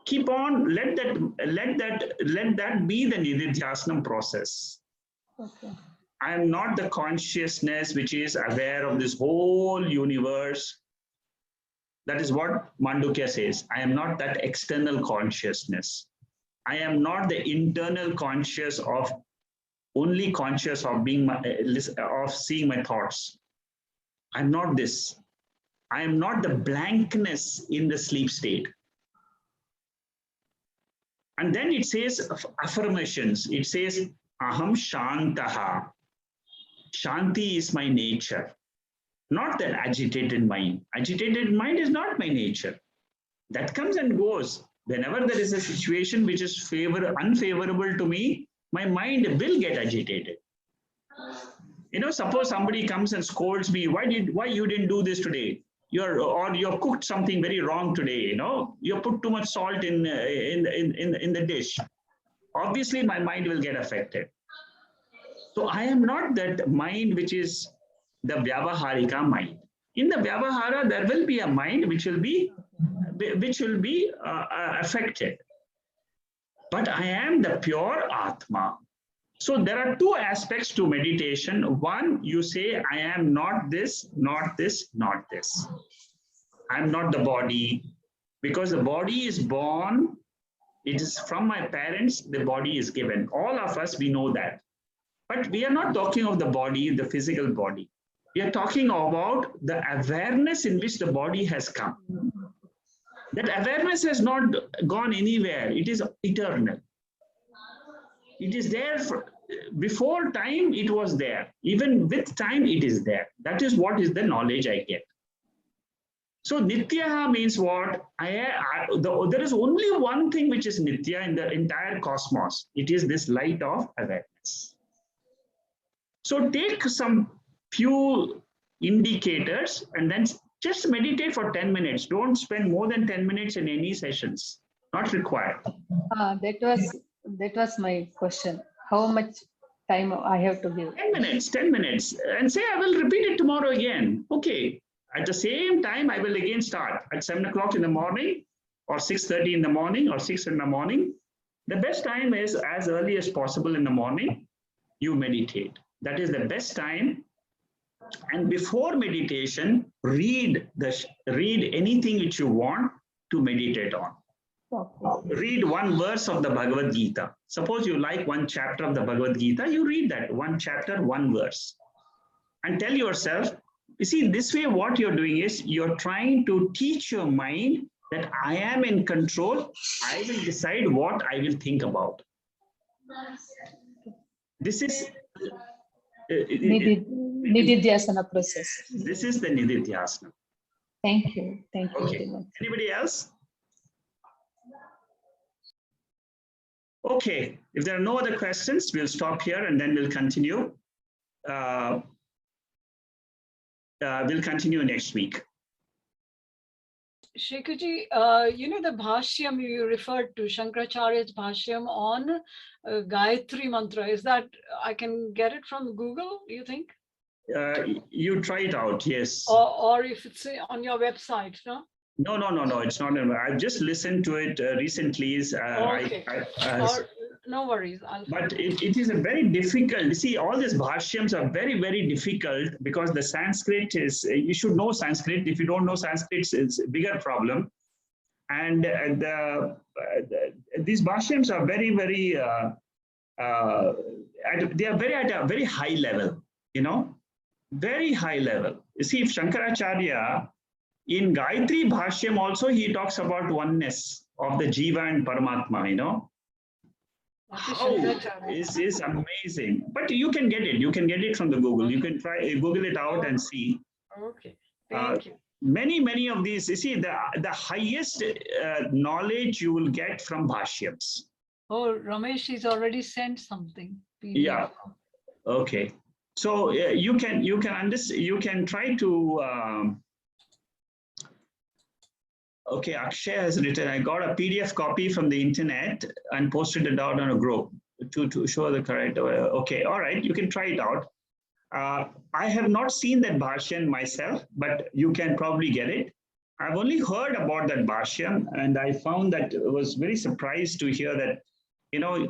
Keep on, let that be the Nididhyasana process. Okay. I am not the consciousness which is aware of this whole universe. That is what Mandukya says. I am not that external consciousness. I am not the internal conscious of, only conscious of being of seeing my thoughts. I'm not this. I am not the blankness in the sleep state. And then it says affirmations. It says, Aham Shantaha. Shanti is my nature. Not that agitated mind. Agitated mind is not my nature. That comes and goes. Whenever there is a situation which is unfavorable to me, my mind will get agitated. You know, suppose somebody comes and scolds me, why you didn't do this today? Or you cooked something very wrong today, you know, you put too much salt in the dish. Obviously, my mind will get affected. So I am not that mind which is the Vyavaharika mind. In the Vyavahara, there will be a mind which will be affected. But I am the pure Atma. So there are two aspects to meditation. One, you say, I am not this, not this, not this. I am not the body, because the body is born. It is from my parents, the body is given. All of us, we know that. But we are not talking of the body, the physical body. We are talking about the awareness in which the body has come. That awareness has not gone anywhere. It is eternal. It is there before time, it was there. Even with time, it is there. That is what is the knowledge I get. So nitya means what? There is only one thing which is nitya in the entire cosmos. It is this light of awareness. So take some few indicators and then just meditate for 10 minutes. Don't spend more than 10 minutes in any sessions. Not required. That was my question. How much time I have to give? 10 minutes. And say, I will repeat it tomorrow again. Okay. At the same time, I will again start at 7 o'clock in the morning or 6:30 in the morning or 6 in the morning. The best time is as early as possible in the morning, you meditate. That is the best time. And before meditation, read anything which you want to meditate on. Okay. Read one verse of the Bhagavad Gita. Suppose you like one chapter of the Bhagavad Gita, you read that one chapter, one verse. And tell yourself, you see, this way what you're doing is you're trying to teach your mind that I am in control. I will decide what I will think about. This is Nididhyasana process. This is the Nididhyasana. Thank you. Thank you Okay. very much. Anybody else? Okay. If there are no other questions, we'll stop here and then we'll continue. We'll continue next week. Shekharji, you know the Bhashyam you referred to, Shankaracharya's Bhashyam on Gayatri Mantra. Is that, I can get it from Google, do you think? You try it out, yes. Or if it's on your website, no? No, it's not. I've just listened to it recently. Okay. No worries. But it is a very difficult, you see, all these bhashyams are very, very difficult because the Sanskrit is, you should know Sanskrit. If you don't know Sanskrit, it's a bigger problem. And these bhashyams are very, very, they are very at a very high level, you know, very high level. You see, if Shankaracharya, in Gayatri Bhashyam also, he talks about oneness of the Jiva and Paramatma, you know. How is amazing. But you can get it. You can get it from the Google. You can try Google it out and see. Okay. Thank you. Many of these, you see, the highest knowledge you will get from Bhashyams. Oh, Ramesh has already sent something. Yeah. Okay. So you can try to. Okay, Akshay has written, I got a PDF copy from the internet and posted it out on a group to show the correct. Okay, all right, you can try it out. I have not seen that Bhashyam myself, but you can probably get it. I've only heard about that Bhashyam, and I found that I was very surprised to hear that, you know,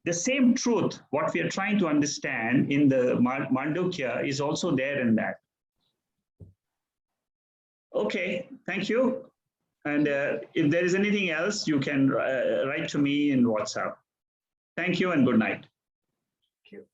the same truth, what we are trying to understand in the Mandukya is also there in that. Okay, thank you. And if there is anything else, you can write to me in WhatsApp. Thank you and good night. Thank you.